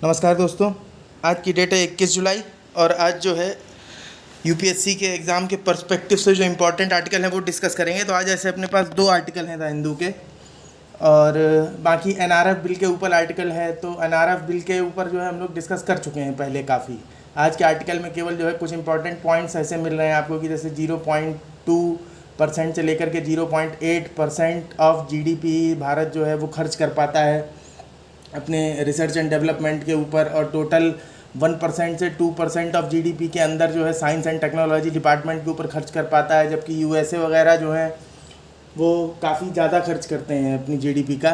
नमस्कार दोस्तों। आज की डेट है 21 जुलाई और आज जो है यूपीएससी के एग्ज़ाम के पर्सपेक्टिव से जो इम्पोर्टेंट आर्टिकल हैं वो डिस्कस करेंगे। तो आज ऐसे अपने पास दो आर्टिकल हैं द हिंदू के और बाकी एनआरएफ बिल के ऊपर आर्टिकल है। तो एनआरएफ बिल के ऊपर जो है हम लोग डिस्कस कर चुके हैं पहले काफ़ी। आज के आर्टिकल में केवल जो है कुछ इंपॉर्टेंट पॉइंट्स ऐसे मिल रहे हैं आपको कि जैसे 0.2% से लेकर के 0.8% ऑफ जीडीपी भारत जो है वो खर्च कर पाता है अपने रिसर्च एंड डेवलपमेंट के ऊपर, और टोटल 1% से 2% ऑफ जीडीपी के अंदर जो है साइंस एंड टेक्नोलॉजी डिपार्टमेंट के ऊपर खर्च कर पाता है। जबकि यूएसए वगैरह जो है वो काफ़ी ज़्यादा खर्च करते हैं अपनी जीडीपी का,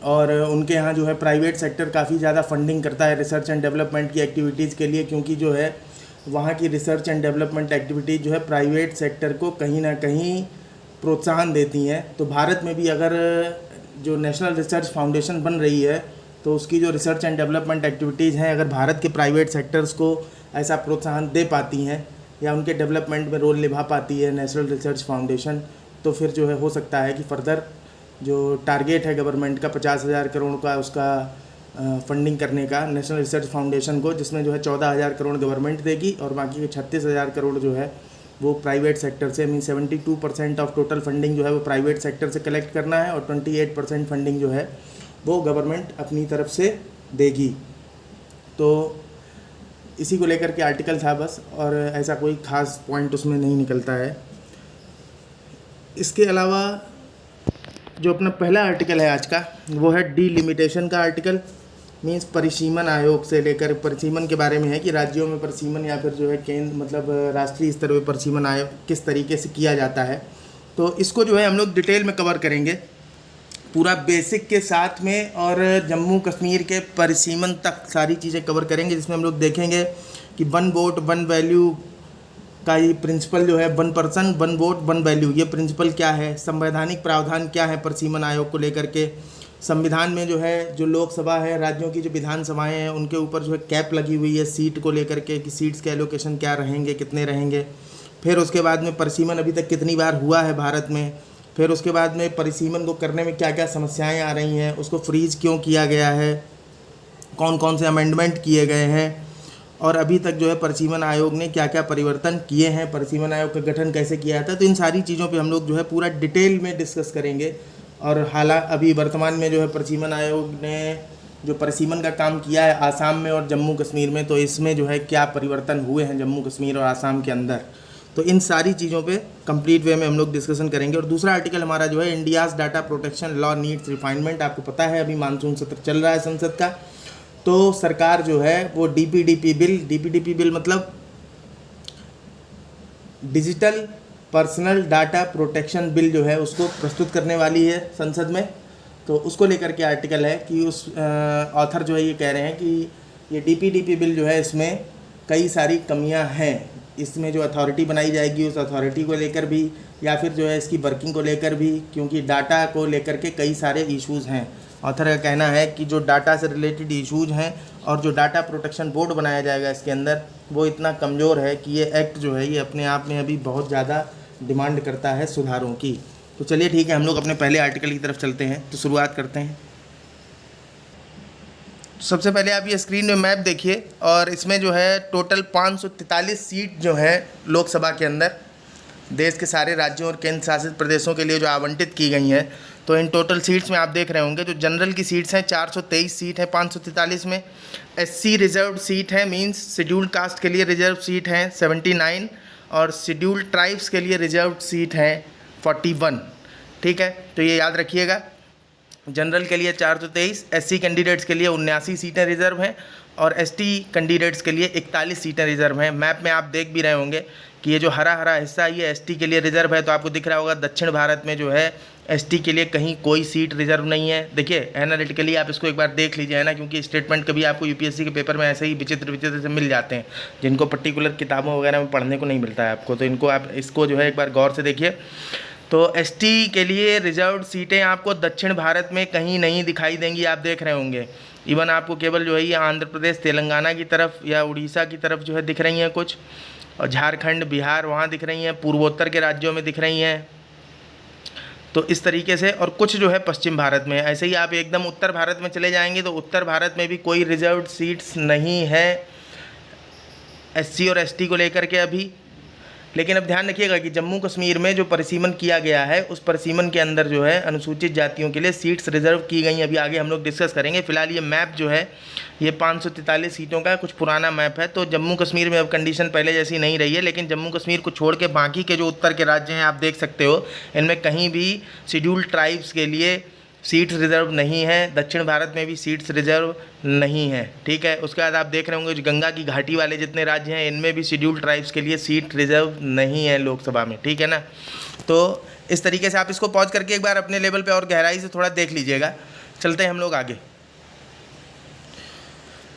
और उनके यहाँ जो है प्राइवेट सेक्टर काफ़ी ज़्यादा फंडिंग करता है रिसर्च एंड डेवलपमेंट की एक्टिविटीज़ के लिए, क्योंकि जो है वहाँ की रिसर्च एंड डेवलपमेंट एक्टिविटीज़ जो है प्राइवेट सेक्टर को कहीं ना कहीं प्रोत्साहन देती हैं। तो भारत में भी अगर जो नेशनल रिसर्च फाउंडेशन बन रही है तो उसकी जो रिसर्च एंड डेवलपमेंट एक्टिविटीज़ हैं, अगर भारत के प्राइवेट सेक्टर्स को ऐसा प्रोत्साहन दे पाती हैं या उनके डेवलपमेंट में रोल निभा पाती है नेशनल रिसर्च फाउंडेशन, तो फिर जो है हो सकता है कि फर्दर जो टारगेट है गवर्नमेंट का 50,000 करोड़ का उसका फंडिंग करने का नेशनल रिसर्च फाउंडेशन को, जिसमें जो है 14,000 करोड़ गवर्नमेंट देगी और बाकी के 36,000 करोड़ जो है वो प्राइवेट सेक्टर से, मीन 72% ऑफ टोटल फंडिंग जो है वो प्राइवेट सेक्टर से कलेक्ट करना है और 28% फंडिंग जो है वो गवर्नमेंट अपनी तरफ से देगी। तो इसी को लेकर के आर्टिकल था बस, और ऐसा कोई ख़ास पॉइंट उसमें नहीं निकलता है। इसके अलावा जो अपना पहला आर्टिकल है आज का वो है डीलिमिटेशन का आर्टिकल। मीन्स परिसीमन आयोग से लेकर परिसीमन के बारे में है कि राज्यों में परिसीमन या फिर जो है केंद्र मतलब राष्ट्रीय स्तर पर परिसीमन आयोग किस तरीके से किया जाता है। तो इसको जो है हम लोग डिटेल में कवर करेंगे पूरा बेसिक के साथ में, और जम्मू कश्मीर के परिसीमन तक सारी चीज़ें कवर करेंगे, जिसमें हम लोग देखेंगे कि 1 वोट 1 वैल्यू का ये प्रिंसिपल जो है 1 पर्सन 1 वोट 1 वैल्यू, ये प्रिंसिपल क्या है, संवैधानिक प्रावधान क्या है परिसीमन आयोग को लेकर के। संविधान में जो है जो लोकसभा है, राज्यों की जो विधानसभाएं हैं उनके ऊपर जो है कैप लगी हुई है सीट को लेकर के कि सीट्स के एलोकेशन क्या रहेंगे, कितने रहेंगे। फिर उसके बाद में परिसीमन अभी तक कितनी बार हुआ है भारत में, फिर उसके बाद में परिसीमन को करने में क्या क्या समस्याएं आ रही हैं, उसको फ्रीज़ क्यों किया गया है, कौन कौन से अमेंडमेंट किए गए हैं, और अभी तक जो है परिसीमन आयोग ने क्या क्या परिवर्तन किए हैं, परिसीमन आयोग का गठन कैसे किया था। तो इन सारी चीज़ों पे हम लोग जो है पूरा डिटेल में डिस्कस करेंगे। और हालांकि अभी वर्तमान में जो है परिसीमन आयोग ने जो परिसीमन का काम किया है आसाम में और जम्मू कश्मीर में, तो इसमें जो है क्या परिवर्तन हुए हैं जम्मू कश्मीर और आसाम के अंदर, तो इन सारी चीज़ों पे कंप्लीट वे में हम लोग डिस्कशन करेंगे। और दूसरा आर्टिकल हमारा जो है India's data protection law needs refinement. आपको पता है अभी मानसून सत्र चल रहा है संसद का, तो सरकार जो है वो डीपीडीपी बिल मतलब digital personal data protection bill जो है उसको प्रस्तुत करने वाली है संसद में। तो उसको लेकर के आर्टिकल है कि उस ऑथर जो है ये कह रहे हैं कि ये डीपीडीपी बिल जो है इसमें कई सारी कमियां हैं, इसमें जो अथॉरिटी बनाई जाएगी उस अथॉरिटी को लेकर भी या फिर जो है इसकी वर्किंग को लेकर भी, क्योंकि डाटा को लेकर के कई सारे इश्यूज़ हैं। ऑथर का कहना है कि जो डाटा से रिलेटेड इश्यूज हैं और जो डाटा प्रोटेक्शन बोर्ड बनाया जाएगा इसके अंदर वो इतना कमज़ोर है कि ये एक्ट जो है ये अपने आप में अभी बहुत ज़्यादा डिमांड करता है सुधारों की। तो चलिए ठीक है, हम लोग अपने पहले आर्टिकल की तरफ चलते हैं। तो शुरुआत करते हैं। सबसे पहले आप ये स्क्रीन में मैप देखिए, और इसमें जो है टोटल 543 सीट जो है लोकसभा के अंदर देश के सारे राज्यों और केंद्र शासित प्रदेशों के लिए जो आवंटित की गई हैं। तो इन टोटल सीट्स में आप देख रहे होंगे जो जनरल की सीट्स हैं 423 सीट है 543 में। एससी रिजर्व सीट है, मींस शेड्यूल्ड कास्ट के लिए रिजर्व सीट हैं 79, और शेड्यूल्ड ट्राइब्स के लिए रिजर्व सीट हैं 41। ठीक है, तो ये याद रखिएगा। जनरल के लिए 423, एससी कैंडिडेट्स के लिए 79 सीटें रिजर्व हैं और एसटी कैंडिडेट्स के लिए 41 सीटें रिजर्व हैं। मैप में आप देख भी रहे होंगे कि ये जो हरा हरा हिस्सा ये एसटी के लिए रिजर्व है। तो आपको दिख रहा होगा दक्षिण भारत में जो है एसटी के लिए कहीं कोई सीट रिजर्व नहीं है। देखिए एनालिटिकली आप इसको एक बार देख लीजिए, है ना, क्योंकि स्टेटमेंट कभी आपको यूपीएससी के पेपर में ऐसे ही विचित्र विचित्र से मिल जाते हैं जिनको पर्टिकुलर किताबों वगैरह में पढ़ने को नहीं मिलता है आपको। तो इनको आप इसको जो है एक बार गौर से देखिए। तो एसटी के लिए रिजर्व सीटें आपको दक्षिण भारत में कहीं नहीं दिखाई देंगी, आप देख रहे होंगे। इवन आपको केवल जो है ये आंध्र प्रदेश तेलंगाना की तरफ या उड़ीसा की तरफ जो है दिख रही हैं कुछ, और झारखंड बिहार वहाँ दिख रही हैं, पूर्वोत्तर के राज्यों में दिख रही हैं। तो इस तरीके से, और कुछ जो है पश्चिम भारत में। ऐसे ही आप एकदम उत्तर भारत में चले जाएंगे तो उत्तर भारत में भी कोई रिजर्व्ड सीट्स नहीं है एससी और एसटी को लेकर के अभी। लेकिन अब ध्यान रखिएगा कि जम्मू कश्मीर में जो परिसीमन किया गया है उस परिसीमन के अंदर जो है अनुसूचित जातियों के लिए सीट्स रिजर्व की गई। अभी आगे हम लोग डिस्कस करेंगे। फिलहाल ये मैप जो है ये 543 सीटों का कुछ पुराना मैप है। तो जम्मू कश्मीर में अब कंडीशन पहले जैसी नहीं रही है, लेकिन जम्मू कश्मीर को छोड़ के बाकी के जो उत्तर के राज्य हैं आप देख सकते हो, इनमें कहीं भी शेड्यूल्ड ट्राइब्स के लिए सीट्स रिजर्व नहीं है। दक्षिण भारत में भी सीट्स रिजर्व नहीं है, ठीक है। उसके बाद आप देख रहे होंगे जो गंगा की घाटी वाले जितने राज्य हैं इनमें भी शेड्यूल्ड ट्राइब्स के लिए सीट रिजर्व नहीं है लोकसभा में, ठीक है ना। तो इस तरीके से आप इसको पॉज करके एक बार अपने लेवल पे और गहराई से थोड़ा देख लीजिएगा। चलते हैं हम लोग आगे।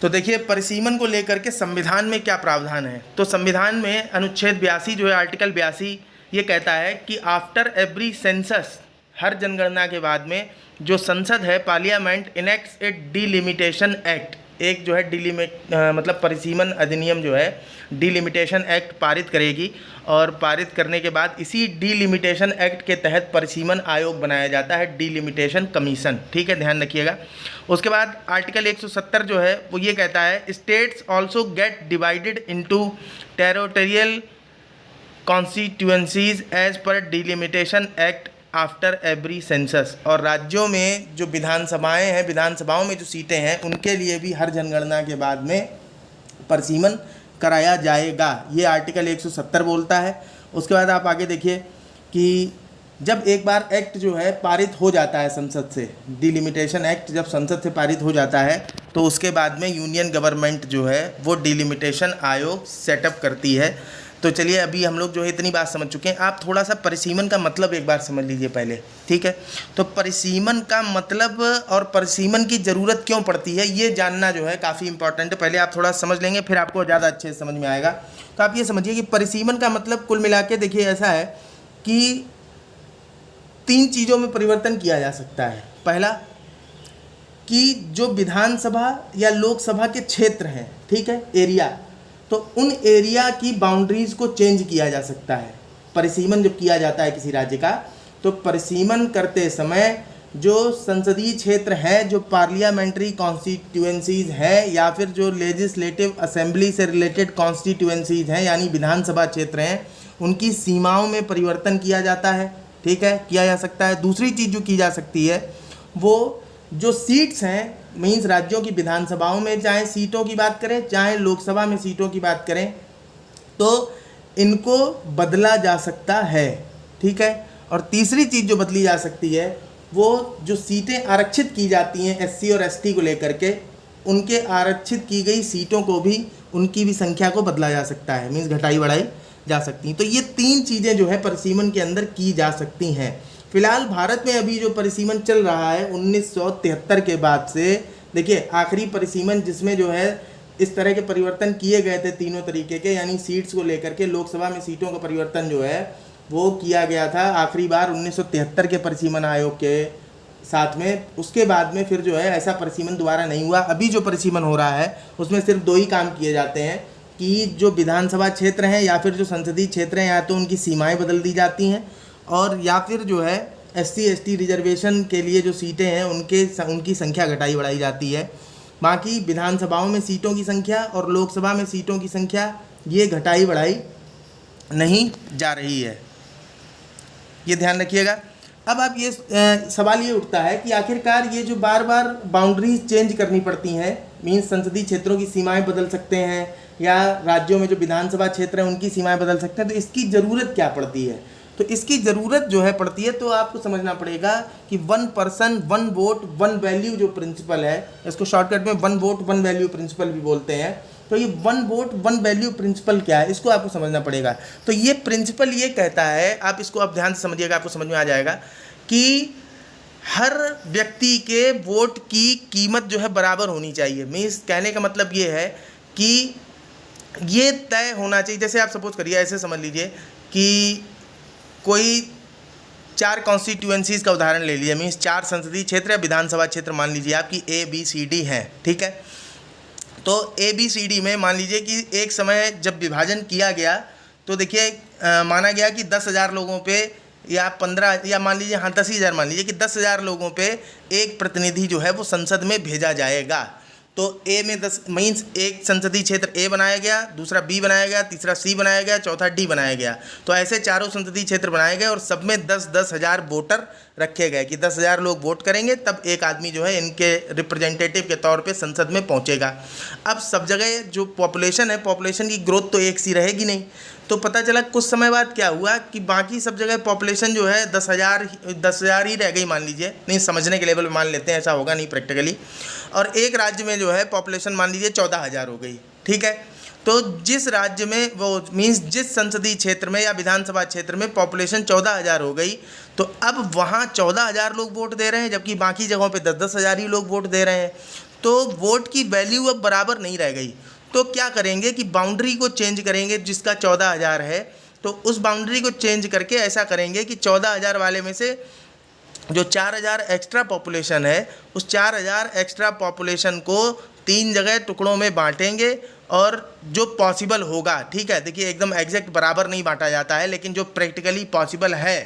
तो देखिए परिसीमन को लेकर के संविधान में क्या प्रावधान है। तो संविधान में अनुच्छेद 82 जो है आर्टिकल 82 ये कहता है कि आफ्टर एवरी सेंसस, हर जनगणना के बाद में जो संसद है पार्लियामेंट इनेक्ट्स ए डिलिमिटेशन एक्ट, एक जो है मतलब परिसीमन अधिनियम जो है डिलिमिटेशन एक्ट पारित करेगी। और पारित करने के बाद इसी डिलिमिटेशन एक्ट के तहत परिसीमन आयोग बनाया जाता है, डिलिमिटेशन कमीशन, ठीक है, ध्यान रखिएगा। उसके बाद आर्टिकल 170 जो है वो ये कहता है states also get divided into territorial constituencies as per delimitation act after every census. और राज्यों में जो विधानसभाएं हैं, विधानसभाओं में जो सीटें हैं उनके लिए भी हर जनगणना के बाद में परिसीमन कराया जाएगा, ये आर्टिकल 170 बोलता है। उसके बाद आप आगे देखिए कि जब एक बार एक्ट जो है पारित हो जाता है संसद से, डिलिमिटेशन एक्ट जब संसद से पारित हो जाता है तो उसके बाद में यूनियन गवर्नमेंट जो है वो डिलिमिटेशन आयोग सेटअप करती है। तो चलिए अभी हम लोग जो है इतनी बात समझ चुके हैं। आप थोड़ा सा परिसीमन का मतलब एक बार समझ लीजिए पहले, ठीक है। तो परिसीमन का मतलब और परिसीमन की ज़रूरत क्यों पड़ती है ये जानना जो है काफ़ी इंपॉर्टेंट है। पहले आप थोड़ा समझ लेंगे फिर आपको ज़्यादा अच्छे से समझ में आएगा। तो आप ये समझिए कि परिसीमन का मतलब कुल मिला के देखिए ऐसा है कि 3 चीज़ों में परिवर्तन किया जा सकता है। पहला कि जो विधानसभा या लोकसभा के क्षेत्र हैं, ठीक है, एरिया, तो उन एरिया की बाउंड्रीज़ को चेंज किया जा सकता है। परिसीमन जब किया जाता है किसी राज्य का तो परिसीमन करते समय जो संसदीय क्षेत्र हैं, जो पार्लियामेंट्री कॉन्स्टिट्यूएंसीज़ हैं या फिर जो लेजिस्लेटिव असेंबली से रिलेटेड कॉन्स्टिट्यूएंसीज़ हैं यानी विधानसभा क्षेत्र हैं, उनकी सीमाओं में परिवर्तन किया जाता है, ठीक है, किया जा सकता है। दूसरी चीज़ जो की जा सकती है वो जो सीट्स हैं, मीन्स राज्यों की विधानसभाओं में चाहे सीटों की बात करें चाहे लोकसभा में सीटों की बात करें, तो इनको बदला जा सकता है, ठीक है। और तीसरी चीज़ जो बदली जा सकती है वो जो सीटें आरक्षित की जाती हैं एससी और एसटी को लेकर के, उनके आरक्षित की गई सीटों को भी, उनकी भी संख्या को बदला जा सकता है, मीन्स घटाई बढ़ाई जा सकती हैं। तो ये 3 चीज़ें जो है परिसीमन के अंदर की जा सकती हैं। फिलहाल भारत में अभी जो परिसीमन चल रहा है 1973 के बाद से, देखिए आखिरी परिसीमन जिसमें जो है इस तरह के परिवर्तन किए गए थे तीनों तरीके के, यानी सीट्स को लेकर के लोकसभा में सीटों का परिवर्तन जो है वो किया गया था आखिरी बार 1973 के परिसीमन आयोग के साथ में। उसके बाद में फिर जो है ऐसा परिसीमन दोबारा नहीं हुआ। अभी जो परिसीमन हो रहा है उसमें सिर्फ 2 ही काम किए जाते हैं कि जो विधानसभा क्षेत्र हैं या फिर जो संसदीय क्षेत्र हैं या तो उनकी सीमाएँ बदल दी जाती हैं और या फिर जो है एससी एसटी रिजर्वेशन के लिए जो सीटें हैं उनकी संख्या घटाई बढ़ाई जाती है। बाकी विधानसभाओं में सीटों की संख्या और लोकसभा में सीटों की संख्या ये घटाई बढ़ाई नहीं जा रही है, ये ध्यान रखिएगा। अब आप ये सवाल ये उठता है कि आखिरकार ये जो बार बार बाउंड्रीज चेंज करनी पड़ती हैं, मीन्स संसदीय क्षेत्रों की सीमाएं बदल सकते हैं या राज्यों में जो विधानसभा क्षेत्र हैं उनकी सीमाएं बदल सकते हैं, तो इसकी ज़रूरत क्या पड़ती है। तो इसकी ज़रूरत जो है पड़ती है तो आपको समझना पड़ेगा कि 1 पर्सन 1 वोट 1 वैल्यू जो प्रिंसिपल है, इसको शॉर्टकट में 1 वोट 1 वैल्यू प्रिंसिपल भी बोलते हैं। तो ये 1 वोट 1 वैल्यू प्रिंसिपल क्या है, इसको आपको समझना पड़ेगा। तो ये प्रिंसिपल ये कहता है, आप इसको अब ध्यान से समझिएगा, आपको समझ में आ जाएगा कि हर व्यक्ति के वोट की कीमत जो है बराबर होनी चाहिए। मीन्स कहने का मतलब ये है कि ये तय होना चाहिए। जैसे आप सपोज करिए, ऐसे समझ लीजिए कि कोई 4 कॉन्स्टिट्यूएंसीज़ का उदाहरण ले लीजिए, मीन्स 4 संसदीय क्षेत्र या विधानसभा क्षेत्र मान लीजिए आपकी ABCD हैं, ठीक है। तो ABCD में मान लीजिए कि एक समय जब विभाजन किया गया तो देखिए माना गया कि 10,000 लोगों पे या 15 या मान लीजिए हाँ 10,000 मान लीजिए कि 10,000 लोगों पे एक प्रतिनिधि जो है वो संसद में भेजा जाएगा। तो ए में 10 मीन्स एक संसदीय क्षेत्र ए बनाया गया, दूसरा बी बनाया गया, तीसरा सी बनाया गया, चौथा डी बनाया गया। तो ऐसे चारों संसदीय क्षेत्र बनाए गए और सब में 10-10 हज़ार वोटर रखे गए कि 10,000 लोग वोट करेंगे तब एक आदमी जो है इनके रिप्रेजेंटेटिव के तौर पे संसद में पहुंचेगा। अब सब जगह जो पॉपुलेशन है, पॉपुलेशन की ग्रोथ तो एक सी रहेगी नहीं। तो पता चला कुछ समय बाद क्या हुआ कि बाकी सब जगह पॉपुलेशन जो है 10,000 ही रह गई मान लीजिए, नहीं समझने के लेवल में मान लेते हैं, ऐसा होगा नहीं प्रैक्टिकली। और एक राज्य में जो है पॉपुलेशन मान लीजिए 14,000 हो गई, ठीक है। तो जिस राज्य में वो मीन्स जिस संसदीय क्षेत्र में या विधानसभा क्षेत्र में पॉपुलेशन 14,000 हो गई, तो अब वहाँ 14,000 लोग वोट दे रहे हैं जबकि बाकी जगहों पे 10-10 हज़ार ही लोग वोट दे रहे हैं। तो वोट की वैल्यू अब बराबर नहीं रह गई। तो क्या करेंगे कि बाउंड्री को चेंज करेंगे, जिसका 14,000 है तो उस बाउंड्री को चेंज करके ऐसा करेंगे कि 14,000 वाले में से जो 4,000 एक्स्ट्रा पॉपुलेशन है उस 4,000 एक्स्ट्रा पॉपुलेशन को 3 जगह टुकड़ों में बांटेंगे और जो पॉसिबल होगा, ठीक है, देखिए एकदम एग्जैक्ट बराबर नहीं बांटा जाता है, लेकिन जो प्रैक्टिकली पॉसिबल है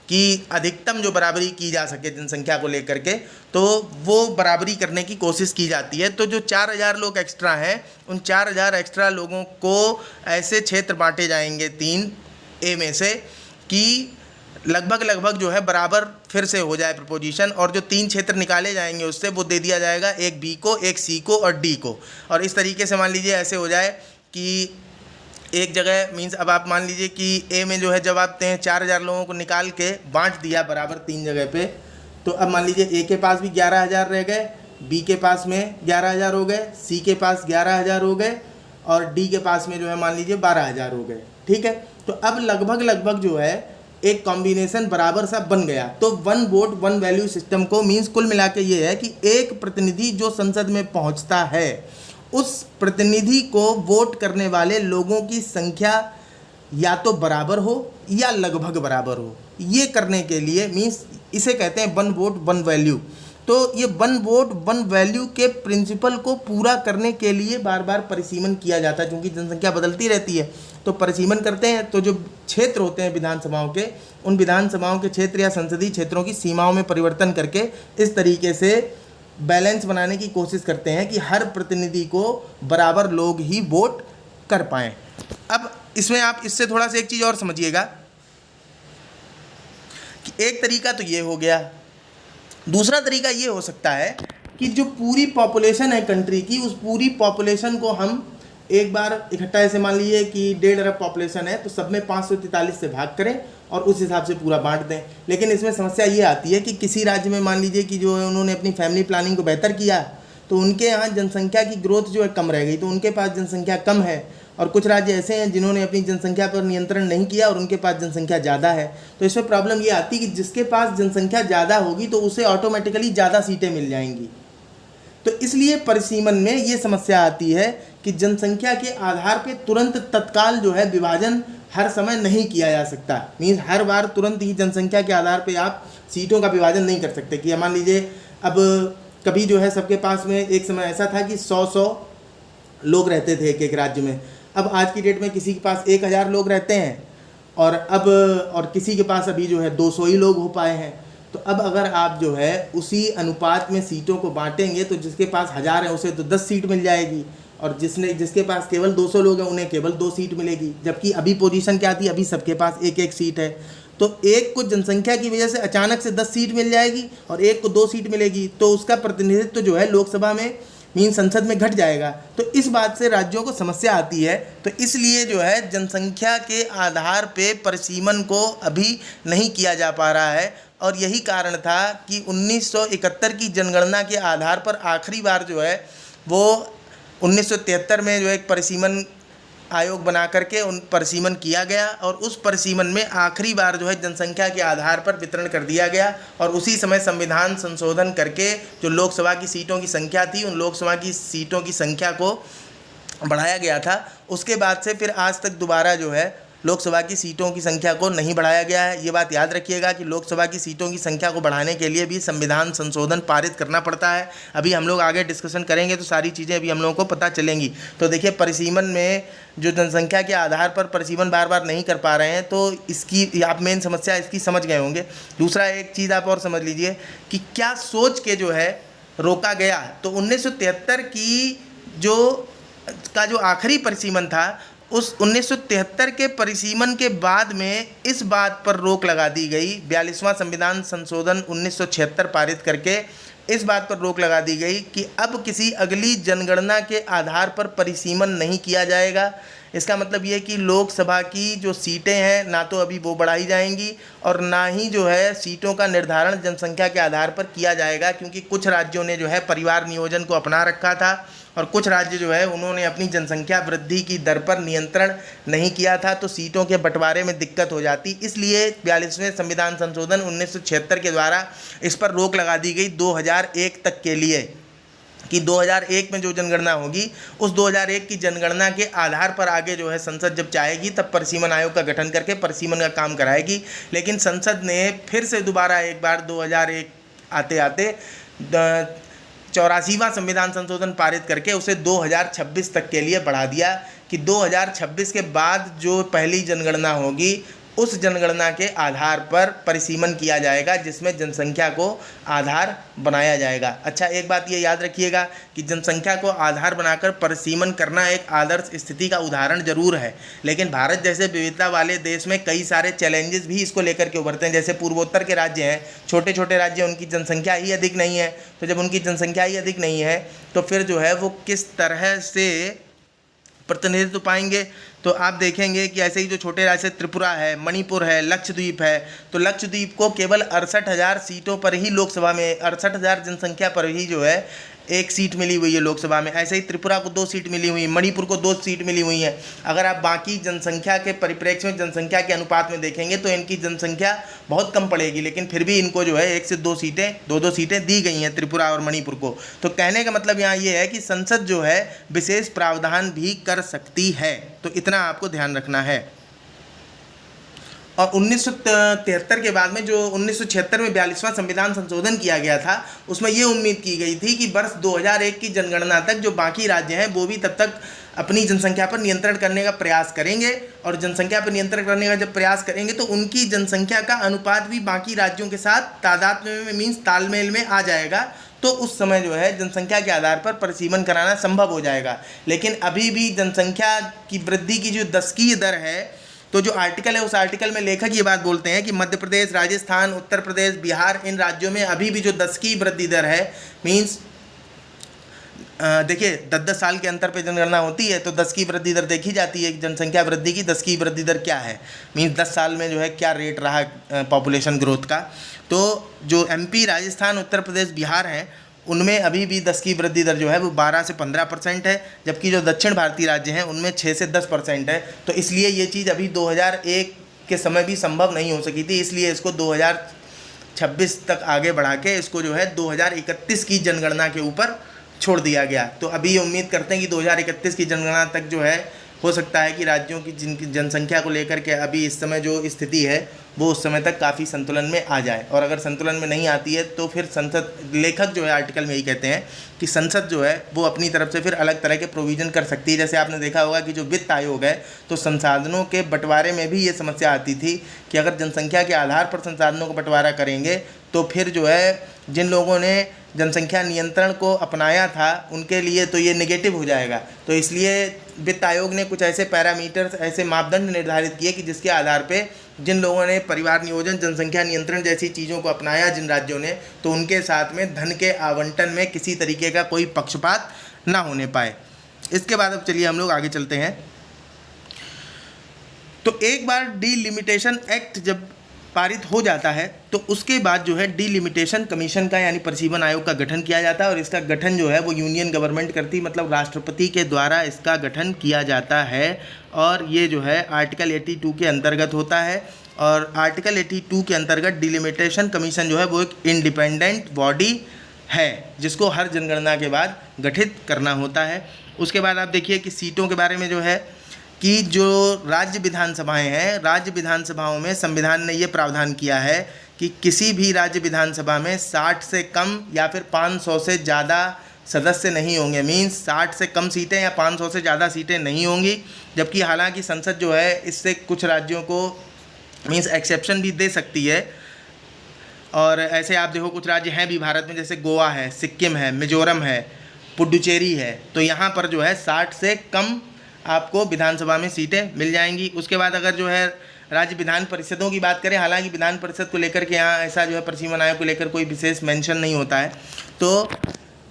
कि अधिकतम जो बराबरी की जा सके जनसंख्या को लेकर के, तो वो बराबरी करने की कोशिश की जाती है। तो जो 4,000 लोग एक्स्ट्रा हैं उन 4,000 एक्स्ट्रा लोगों को ऐसे क्षेत्र बांटे जाएंगे 3 ए में से कि लगभग जो है बराबर फिर से हो जाए प्रपोजिशन, और जो 3 क्षेत्र निकाले जाएंगे उससे वो दे दिया जाएगा एक बी को, एक सी को और डी को। और इस तरीके से मान लीजिए ऐसे हो जाए कि एक जगह मीन्स अब आप मान लीजिए कि ए में जो है जब आप 4,000 लोगों को निकाल के बांट दिया बराबर 3 जगह पे, तो अब मान लीजिए ए के पास भी 11,000 रह गए, बी के पास में 11,000 हो गए, सी के पास 11,000 हो गए और डी के पास में जो है मान लीजिए 12,000 हो गए, ठीक है। तो अब लगभग जो है एक कॉम्बिनेशन बराबर सा बन गया। तो 1 वोट 1 वैल्यू सिस्टम को मीन्स कुल मिला के ये है कि एक प्रतिनिधि जो संसद में पहुंचता है उस प्रतिनिधि को वोट करने वाले लोगों की संख्या या तो बराबर हो या लगभग बराबर हो। ये करने के लिए मीन्स इसे कहते हैं 1 वोट 1 वैल्यू। तो ये 1 वोट 1 वैल्यू के प्रिंसिपल को पूरा करने के लिए बार बार परिसीमन किया जाता है, क्योंकि जनसंख्या बदलती रहती है तो परिसीमन करते हैं। तो जो क्षेत्र होते हैं विधानसभाओं के, उन विधानसभाओं के क्षेत्र या संसदीय क्षेत्रों की सीमाओं में परिवर्तन करके इस तरीके से बैलेंस बनाने की कोशिश करते हैं कि हर प्रतिनिधि को बराबर लोग ही वोट कर पाएँ। अब इसमें आप इससे थोड़ा सा एक चीज़ और समझिएगा कि एक तरीका तो ये हो गया, दूसरा तरीका ये हो सकता है कि जो पूरी पॉपुलेशन है कंट्री की, उस पूरी पॉपुलेशन को हम एक बार इकट्ठा ऐसे मान लीजिए कि 1.5 अरब पॉपुलेशन है तो सब में 543 से भाग करें और उस हिसाब से पूरा बांट दें। लेकिन इसमें समस्या ये आती है कि किसी राज्य में मान लीजिए कि जो है उन्होंने अपनी फैमिली प्लानिंग को बेहतर किया तो उनके यहाँ जनसंख्या की ग्रोथ जो है कम रह गई, तो उनके पास जनसंख्या कम है। और कुछ राज्य ऐसे हैं जिन्होंने अपनी जनसंख्या पर नियंत्रण नहीं किया और उनके पास जनसंख्या ज़्यादा है। तो इसमें प्रॉब्लम ये आती है कि जिसके पास जनसंख्या ज़्यादा होगी तो उसे ऑटोमेटिकली ज़्यादा सीटें मिल जाएंगी। तो इसलिए परिसीमन में ये समस्या आती है कि जनसंख्या के आधार पे तुरंत तत्काल जो है विभाजन हर समय नहीं किया जा सकता। मीन्स हर बार तुरंत ही जनसंख्या के आधार पे आप सीटों का विभाजन नहीं कर सकते कि मान लीजिए अब कभी जो है सबके पास में एक समय ऐसा था कि 100 लोग रहते थे एक राज्य में। अब आज की डेट में किसी के पास 1,000 लोग रहते हैं और किसी के पास अभी जो है 200 ही लोग हो पाए हैं। तो अब अगर आप जो है उसी अनुपात में सीटों को बांटेंगे तो जिसके पास 1,000 है उसे तो 10 सीट मिल जाएगी और जिसके पास केवल 200 लोग हैं उन्हें केवल 2 सीट मिलेगी। जबकि अभी पोजीशन क्या थी, अभी सबके पास एक एक सीट है। तो एक को जनसंख्या की वजह से अचानक से 10 सीट मिल जाएगी और एक को 2 सीट मिलेगी, तो उसका प्रतिनिधित्व जो है लोकसभा में मीन संसद में घट जाएगा। तो इस बात से राज्यों को समस्या आती है। तो इसलिए जो है जनसंख्या के आधार पे परिसीमन को अभी नहीं किया जा पा रहा है और यही कारण था कि 1971 की जनगणना के आधार पर आखिरी बार जो है वो 1973 में जो एक परिसीमन आयोग बना करके उन परिसीमन किया गया और उस परिसीमन में आखिरी बार जो है जनसंख्या के आधार पर वितरण कर दिया गया और उसी समय संविधान संशोधन करके जो लोकसभा की सीटों की संख्या थी उन लोकसभा की सीटों की संख्या को बढ़ाया गया था। उसके बाद से फिर आज तक दोबारा जो है लोकसभा की सीटों की संख्या को नहीं बढ़ाया गया है। ये बात याद रखिएगा कि लोकसभा की सीटों की संख्या को बढ़ाने के लिए भी संविधान संशोधन पारित करना पड़ता है। अभी हम लोग आगे डिस्कशन करेंगे तो सारी चीज़ें अभी हम लोगों को पता चलेंगी। तो देखिए, परिसीमन में जो जनसंख्या के आधार पर परिसीमन बार बार नहीं कर पा रहे हैं, तो इसकी आप मेन समस्या इसकी समझ गए होंगे। दूसरा एक चीज़ आप और समझ लीजिए कि क्या सोच के जो है रोका गया। तो 1973 की जो आखिरी परिसीमन था, उस 1973 के परिसीमन के बाद में इस बात पर रोक लगा दी गई, 42वां संविधान संशोधन 1976 पारित करके इस बात पर रोक लगा दी गई कि अब किसी अगली जनगणना के आधार पर परिसीमन नहीं किया जाएगा। इसका मतलब ये कि लोकसभा की जो सीटें हैं ना तो अभी वो बढ़ाई जाएंगी और ना ही जो है सीटों का निर्धारण जनसंख्या के आधार पर किया जाएगा, क्योंकि कुछ राज्यों ने जो है परिवार नियोजन को अपना रखा था और कुछ राज्य जो है उन्होंने अपनी जनसंख्या वृद्धि की दर पर नियंत्रण नहीं किया था, तो सीटों के बंटवारे में दिक्कत हो जाती। इसलिए 42वें संविधान संशोधन 1976 के द्वारा इस पर रोक लगा दी गई 2001 तक के लिए, कि 2001 में जो जनगणना होगी उस 2001 की जनगणना के आधार पर आगे जो है संसद जब चाहेगी तब परिसीमन आयोग का गठन करके परिसीमन का काम कराएगी। लेकिन संसद ने फिर से दोबारा एक बार 2001 आते आते 84वां संविधान संशोधन पारित करके उसे 2026 तक के लिए बढ़ा दिया कि 2026 के बाद जो पहली जनगणना होगी उस जनगणना के आधार पर परिसीमन किया जाएगा, जिसमें जनसंख्या को आधार बनाया जाएगा। अच्छा, एक बात ये याद रखिएगा कि जनसंख्या को आधार बनाकर परिसीमन करना एक आदर्श स्थिति का उदाहरण जरूर है, लेकिन भारत जैसे विविधता वाले देश में कई सारे चैलेंजेस भी इसको लेकर के उभरते हैं। जैसे पूर्वोत्तर के राज्य हैं, छोटे छोटे राज्य, उनकी जनसंख्या ही अधिक नहीं है। तो जब उनकी जनसंख्या ही अधिक नहीं है तो फिर जो है वो किस तरह से प्रतिनिधित्व पाएंगे। तो आप देखेंगे कि ऐसे ही जो छोटे राज्य त्रिपुरा है, मणिपुर है, लक्षद्वीप है, तो लक्षद्वीप को केवल 68,000 सीटों पर ही लोकसभा में 68,000 जनसंख्या पर ही जो है एक सीट मिली हुई है लोकसभा में। ऐसे ही त्रिपुरा को 2 सीट मिली हुई है, मणिपुर को 2 सीट मिली हुई है। अगर आप बाकी जनसंख्या के परिप्रेक्ष्य में जनसंख्या के अनुपात में देखेंगे तो इनकी जनसंख्या बहुत कम पड़ेगी, लेकिन फिर भी इनको जो है 1 से 2 सीटें 2-2 सीटें दी गई हैं त्रिपुरा और मणिपुर को। तो कहने का मतलब यहाँ ये है कि संसद जो है विशेष प्रावधान भी कर सकती है, तो इतना आपको ध्यान रखना है। और 1973 के बाद में जो 1976 में 42वां संविधान संशोधन किया गया था, उसमें ये उम्मीद की गई थी कि वर्ष 2001 की जनगणना तक जो बाकी राज्य हैं वो भी तब तक अपनी जनसंख्या पर नियंत्रण करने का प्रयास करेंगे, और जनसंख्या पर नियंत्रण करने का जब प्रयास करेंगे तो उनकी जनसंख्या का अनुपात भी बाकी राज्यों के साथ तादात्म्य में मीन्स तालमेल में आ जाएगा। तो उस समय जो है जनसंख्या के आधार पर परिसीमन कराना संभव हो जाएगा। लेकिन अभी भी जनसंख्या की वृद्धि की जो दशकीय दर है, तो जो आर्टिकल है उस आर्टिकल में लेखक ये बात बोलते हैं कि मध्य प्रदेश, राजस्थान, उत्तर प्रदेश, बिहार, इन राज्यों में अभी भी जो 10 की वृद्धि दर है, मीन्स देखिए 10-10 साल के अंतर पे जनगणना होती है, तो 10 की वृद्धि दर देखी जाती है। जनसंख्या वृद्धि की 10 की वृद्धि दर क्या है, मीन्स 10 साल में जो है क्या रेट रहा पॉपुलेशन ग्रोथ का। तो जो MP, राजस्थान, उत्तर प्रदेश, बिहार हैं उनमें अभी भी 10 की वृद्धि दर जो है वो 12 से 15% है, जबकि जो दक्षिण भारतीय राज्य हैं उनमें 6 से 10% है। तो इसलिए ये चीज़ अभी 2001 के समय भी संभव नहीं हो सकी थी, इसलिए इसको 2026 तक आगे बढ़ा के इसको जो है 2031 की जनगणना के ऊपर छोड़ दिया गया। तो अभी उम्मीद करते हैं कि 2031 की जनगणना तक जो है हो सकता है कि राज्यों की जिनकी जनसंख्या को लेकर के अभी इस समय जो स्थिति है वो उस समय तक काफ़ी संतुलन में आ जाए। और अगर संतुलन में नहीं आती है तो फिर संसद, लेखक जो है आर्टिकल में यही कहते हैं कि संसद जो है वो अपनी तरफ से फिर अलग तरह के प्रोविज़न कर सकती है। जैसे आपने देखा होगा कि जो वित्त आयोग है तो संसाधनों के बंटवारे में भी ये समस्या आती थी कि अगर जनसंख्या के आधार पर संसाधनों को बंटवारा करेंगे तो फिर जो है जिन लोगों ने जनसंख्या नियंत्रण को अपनाया था उनके लिए तो ये नेगेटिव हो जाएगा। तो इसलिए वित्त आयोग ने कुछ ऐसे पैरामीटर्स, ऐसे मापदंड निर्धारित किए कि जिसके आधार पे जिन लोगों ने परिवार नियोजन, जनसंख्या नियंत्रण जैसी चीज़ों को अपनाया जिन राज्यों ने, तो उनके साथ में धन के आवंटन में किसी तरीके का कोई पक्षपात ना होने पाए। इसके बाद अब चलिए हम लोग आगे चलते हैं। तो एक बार डिलिमिटेशन एक्ट जब पारित हो जाता है तो उसके बाद जो है डिलिमिटेशन कमीशन का यानी परिसीमन आयोग का गठन किया जाता है, और इसका गठन जो है वो यूनियन गवर्नमेंट करती, मतलब राष्ट्रपति के द्वारा इसका गठन किया जाता है। और ये जो है आर्टिकल 82 के अंतर्गत होता है। और आर्टिकल 82 के अंतर्गत डिलिमिटेशन कमीशन जो है वो एक इंडिपेंडेंट बॉडी है जिसको हर जनगणना के बाद गठित करना होता है। उसके बाद आप देखिए कि सीटों के बारे में जो है कि जो राज्य विधानसभाएं हैं, राज्य विधानसभाओं में संविधान ने ये प्रावधान किया है कि किसी भी राज्य विधानसभा में 60 से कम या फिर 500 से ज़्यादा सदस्य नहीं होंगे। मीन्स 60 से कम सीटें या 500 से ज़्यादा सीटें नहीं होंगी। जबकि हालांकि संसद जो है इससे कुछ राज्यों को मीन्स एक्सेप्शन भी दे सकती है। और ऐसे आप देखो कुछ राज्य हैं भी भारत में, जैसे गोवा है, सिक्किम है, मिजोरम है, पुडुचेरी है, तो यहाँ पर जो है 60 से कम आपको विधानसभा में सीटें मिल जाएंगी। उसके बाद अगर जो है राज्य विधान परिषदों की बात करें, हालांकि विधान परिषद को लेकर के यहाँ ऐसा जो है परिसीमन आयोग को लेकर कोई विशेष मेंशन नहीं होता है, तो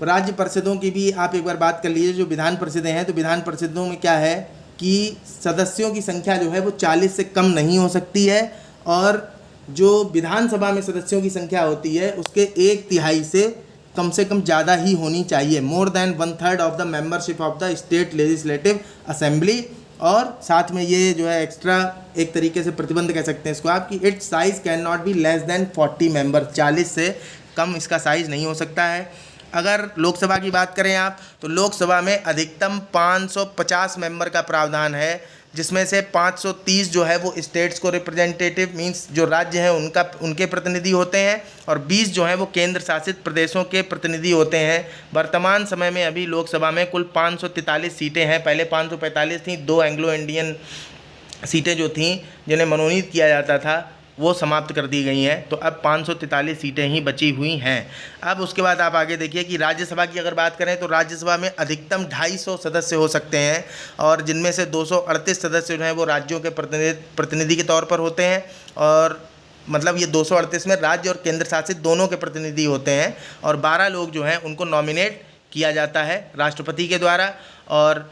राज्य परिषदों की भी आप एक बार बात कर लीजिए। जो विधान परिषदें हैं, तो विधान परिषदों में क्या है कि सदस्यों की संख्या जो है वो 40 से कम नहीं हो सकती है, और जो विधानसभा में सदस्यों की संख्या होती है उसके 1/3 से कम ज़्यादा ही होनी चाहिए। More than 1/3 of the membership of the state legislative assembly. और साथ में ये जो है एक्स्ट्रा एक तरीके से प्रतिबंध कह सकते हैं इसको आप, कि it's size can not be less than 40 member. 40 से कम इसका साइज़ नहीं हो सकता है। अगर लोकसभा की बात करें आप, तो लोकसभा में अधिकतम 550 मेंबर का प्रावधान है, जिसमें से 530 जो है वो स्टेट्स को रिप्रेजेंटेटिव मींस जो राज्य हैं उनके प्रतिनिधि होते हैं, और 20 जो हैं वो केंद्र शासित प्रदेशों के प्रतिनिधि होते हैं। वर्तमान समय में अभी लोकसभा में कुल 543 सीटें हैं। पहले 545 थीं। 2 एंग्लो इंडियन सीटें जो थीं जिन्हें मनोनीत किया जाता था वो समाप्त कर दी गई हैं, तो अब 543 सीटें ही बची हुई हैं। अब उसके बाद आप आगे देखिए कि राज्यसभा की अगर बात करें, तो राज्यसभा में अधिकतम 250 सदस्य हो सकते हैं, और जिनमें से 238 सदस्य जो हैं वो राज्यों के प्रतिनिधि के तौर पर होते हैं। और मतलब ये 238 में राज्य और केंद्र शासित दोनों के प्रतिनिधि होते हैं, और 12 लोग जो हैं उनको नॉमिनेट किया जाता है राष्ट्रपति के द्वारा। और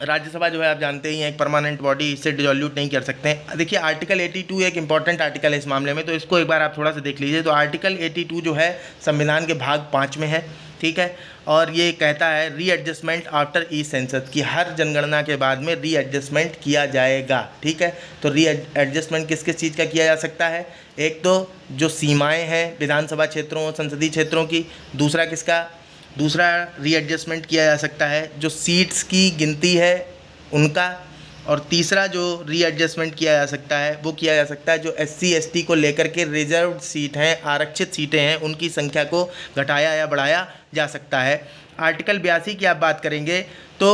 राज्यसभा जो है आप जानते ही हैं एक परमानेंट बॉडी, इसे डिसॉल्यूट नहीं कर सकते हैं। देखिए आर्टिकल 82 एक इंपॉर्टेंट आर्टिकल है इस मामले में, तो इसको एक बार आप थोड़ा सा देख लीजिए। तो आर्टिकल 82 जो है संविधान के भाग 5 में है, ठीक है, और ये कहता है रीएडजस्टमेंट आफ्टर ईच सेंसस, कि हर जनगणना के बाद में रीएडजस्टमेंट किया जाएगा, ठीक है। तो रीएडजस्टमेंट किस किस चीज़ का किया जा सकता है? एक तो जो सीमाएँ हैं विधानसभा क्षेत्रों और संसदीय क्षेत्रों की, दूसरा रीएडजस्टमेंट किया जा सकता है जो सीट्स की गिनती है उनका, और तीसरा जो रीएडजस्टमेंट किया जा सकता है वो किया जा सकता है जो SC ST को लेकर के रिजर्व्ड सीट हैं, आरक्षित सीटें हैं, उनकी संख्या को घटाया या बढ़ाया जा सकता है। आर्टिकल 82 की आप बात करेंगे तो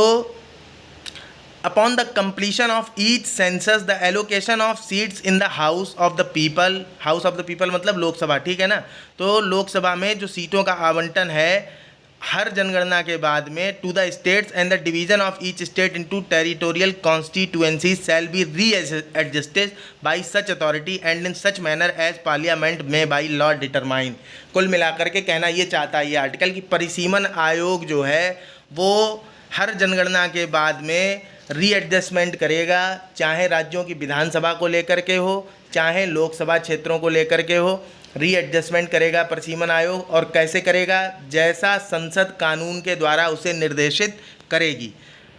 upon the completion of each census the allocation of seats in the house of the people मतलब लोकसभा, ठीक है ना। तो लोकसभा में जो सीटों का आवंटन है हर जनगणना के बाद में to the states and the division of each state into territorial constituency shall be readjusted by such authority and in such manner as parliament may by law determine. कुल मिलाकर के कहना ये चाहता है ये आर्टिकल कि परिसीमन आयोग जो है वो हर जनगणना के बाद में रीएडजस्टमेंट करेगा, चाहे राज्यों की विधानसभा को लेकर के हो, चाहे लोकसभा क्षेत्रों को लेकर के हो। रीएडजस्टमेंट करेगा परिसीमन आयोग, और कैसे करेगा? जैसा संसद कानून के द्वारा उसे निर्देशित करेगी।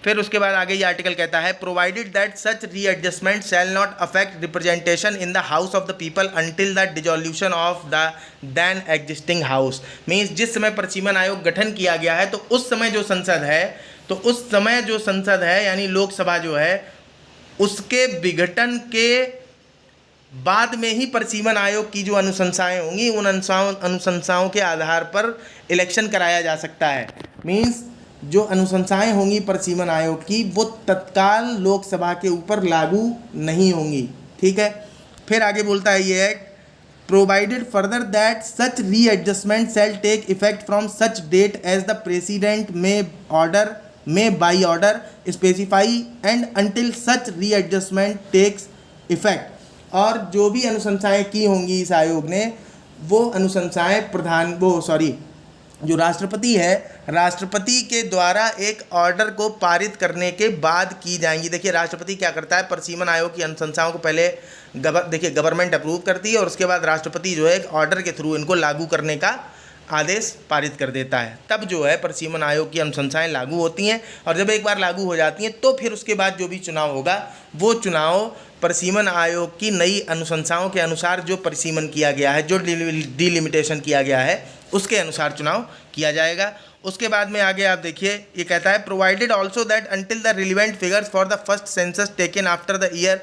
फिर उसके बाद आगे ये आर्टिकल कहता है provided that such readjustment shall not affect representation in the house of the people until the dissolution of the then existing house. Means जिस समय परिसीमन आयोग गठन किया गया है तो उस समय जो संसद है यानी लोकसभा जो है उसके विघटन के बाद में ही परिसीमन आयोग की जो अनुशंसाएं होंगी उन अनुशंसाओं के आधार पर इलेक्शन कराया जा सकता है। मीन्स जो अनुशंसाएं होंगी परिसीमन आयोग की वो तत्काल लोकसभा के ऊपर लागू नहीं होंगी, ठीक है। फिर आगे बोलता है ये act provided further that such readjustment shall take effect from such date as the president may by order specify and until such readjustment takes effect. और जो भी अनुशंसाएं की होंगी इस आयोग ने वो अनुशंसाएं जो राष्ट्रपति है, राष्ट्रपति के द्वारा एक ऑर्डर को पारित करने के बाद की जाएंगी। देखिए राष्ट्रपति क्या करता है, परिसीमन आयोग की अनुशंसाओं को पहले गवर्नमेंट अप्रूव करती है और उसके बाद राष्ट्रपति जो है एक ऑर्डर के थ्रू इनको लागू करने का आदेश पारित कर देता है। तब जो है परिसीमन आयोग की अनुशंसाएं लागू होती हैं, और जब एक बार लागू हो जाती हैं तो फिर उसके बाद जो भी चुनाव होगा वो चुनाव परिसीमन आयोग की नई अनुशंसाओं के अनुसार जो परिसीमन किया गया है, जो डिलिमिटेशन किया गया है उसके अनुसार चुनाव किया जाएगा। उसके बाद में आगे आप देखिए ये कहता है provided also that until the relevant figures for the first census taken after the year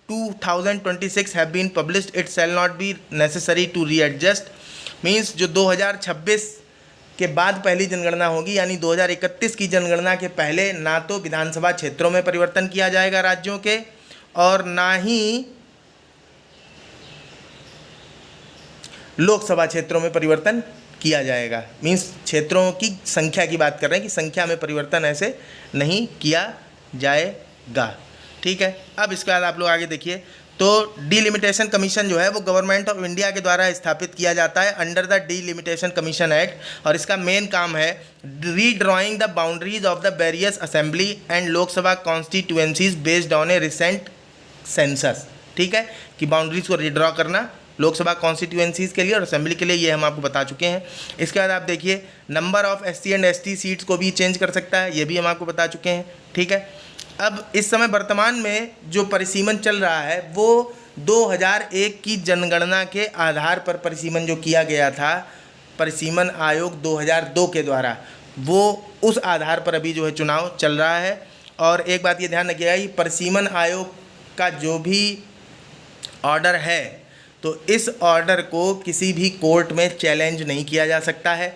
2026 have been published it shall not be necessary to readjust. Means जो 2026 के बाद पहली जनगणना होगी यानी 2031 की जनगणना के पहले ना तो विधानसभा क्षेत्रों में परिवर्तन किया जाएगा राज्यों के, और ना ही लोकसभा क्षेत्रों में परिवर्तन किया जाएगा। मीन्स क्षेत्रों की संख्या की बात कर रहे हैं कि संख्या में परिवर्तन ऐसे नहीं किया जाएगा। ठीक है, अब इसके बाद आप लोग आगे देखिए तो डीलिमिटेशन कमीशन जो है वो गवर्नमेंट ऑफ इंडिया के द्वारा स्थापित किया जाता है under the delimitation commission act, और इसका मेन काम है redrawing the boundaries of the various assembly and Lok Sabha constituencies based on A recent census. ठीक है, कि बाउंड्रीज को रीड्रॉ करना लोकसभा कॉन्स्टिट्यूएंसीज के लिए और असेंबली के लिए, ये हम आपको बता चुके हैं। इसके बाद आप देखिए number of SC and ST seats को भी चेंज कर सकता है, ये भी हम आपको बता चुके हैं। ठीक है, अब इस समय वर्तमान में जो परिसीमन चल रहा है वो 2001 की जनगणना के आधार पर परिसीमन जो किया गया था परिसीमन आयोग 2002 के द्वारा, वो उस आधार पर अभी जो है चुनाव चल रहा है। और एक बात ये ध्यान रखिएगा कि परिसीमन आयोग का जो भी ऑर्डर है तो इस ऑर्डर को किसी भी कोर्ट में चैलेंज नहीं किया जा सकता है,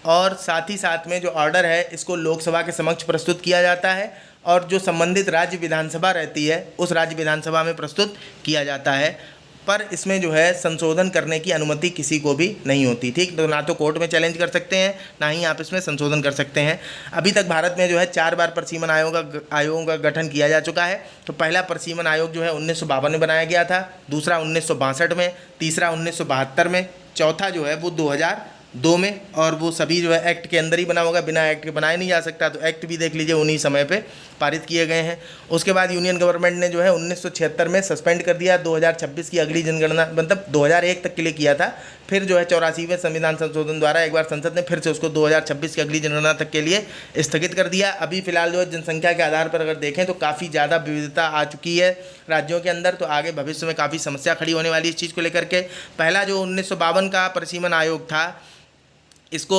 और साथ ही साथ में जो ऑर्डर है इसको लोकसभा के समक्ष प्रस्तुत किया जाता है और जो संबंधित राज्य विधानसभा रहती है उस राज्य विधानसभा में प्रस्तुत किया जाता है, पर इसमें जो है संशोधन करने की अनुमति किसी को भी नहीं होती। ठीक, तो ना तो कोर्ट में चैलेंज कर सकते हैं ना ही आप इसमें संशोधन कर सकते हैं। अभी तक भारत में जो है 4 बार परिसीमन आयोगों का गठन किया जा चुका है। तो पहला परिसीमन आयोग जो है 1952 में बनाया गया था, दूसरा 1962 में, तीसरा 1972 में, चौथा जो है वो 2002 में, और वो सभी जो है एक्ट के अंदर ही बना होगा, बिना एक्ट के बनाया नहीं जा सकता। तो एक्ट भी देख लीजिए उन्हीं समय पे पारित किए गए हैं। उसके बाद यूनियन गवर्नमेंट ने जो है 1976 में सस्पेंड कर दिया, 2026 की अगली जनगणना मतलब 2001 तक के लिए किया था। फिर जो है 84वें संविधान संशोधन द्वारा एक बार संसद ने फिर से उसको 2026 की अगली जनगणना तक के लिए स्थगित कर दिया। अभी फिलहाल जो है जनसंख्या के आधार पर अगर देखें तो काफ़ी ज़्यादा विविधता आ चुकी है राज्यों के अंदर, तो आगे भविष्य में काफ़ी समस्या खड़ी होने वाली इस चीज़ को लेकर के। पहला जो 1952 का परिसीमन आयोग था इसको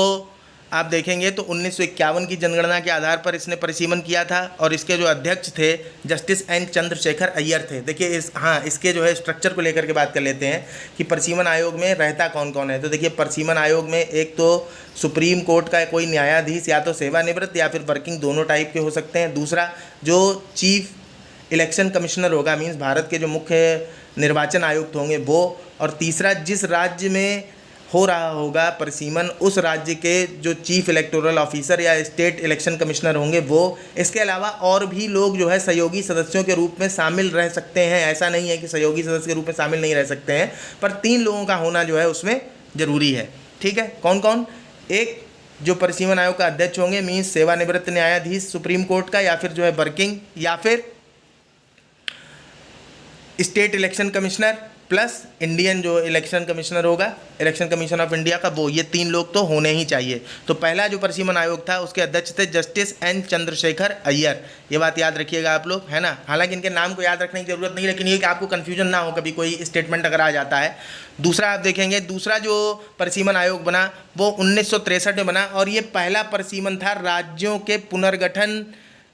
आप देखेंगे तो 1951 की जनगणना के आधार पर इसने परिसीमन किया था, और इसके जो अध्यक्ष थे जस्टिस एन चंद्रशेखर अय्यर थे। देखिए इसके जो है स्ट्रक्चर को लेकर के बात कर लेते हैं कि परिसीमन आयोग में रहता कौन कौन है। तो देखिए परिसीमन आयोग में एक तो सुप्रीम कोर्ट का कोई न्यायाधीश या तो सेवानिवृत्त या फिर वर्किंग दोनों टाइप के हो सकते हैं। दूसरा जो चीफ इलेक्शन कमिश्नर होगा, मीन्स भारत के जो मुख्य निर्वाचन आयुक्त होंगे वो, और तीसरा जिस राज्य में हो रहा होगा परिसीमन उस राज्य के जो चीफ इलेक्टोरल ऑफिसर या स्टेट इलेक्शन कमिश्नर होंगे वो। इसके अलावा और भी लोग जो है सहयोगी सदस्यों के रूप में शामिल रह सकते हैं, ऐसा नहीं है कि सहयोगी सदस्य के रूप में शामिल नहीं रह सकते हैं, पर 3 लोगों का होना जो है उसमें ज़रूरी है। ठीक है, कौन कौन? एक जो परिसीमन आयोग का अध्यक्ष होंगे मीन्स सेवानिवृत्त न्यायाधीश सुप्रीम कोर्ट का, या फिर जो है वर्किंग, या फिर state election commissioner plus Indian जो इलेक्शन कमिश्नर होगा, इलेक्शन कमीशन ऑफ इंडिया का, वो, ये 3 लोग तो होने ही चाहिए। तो पहला जो परिसीमन आयोग था उसके अध्यक्ष थे जस्टिस एन चंद्रशेखर अय्यर, ये बात याद रखिएगा आप लोग, है ना। हालांकि इनके नाम को याद रखने की जरूरत नहीं, लेकिन ये कि आपको कन्फ्यूजन ना हो कभी कोई स्टेटमेंट अगर आ जाता है। दूसरा आप देखेंगे, दूसरा जो परिसीमन आयोग बना वो 1963 में बना, और ये पहला परिसीमन था राज्यों के पुनर्गठन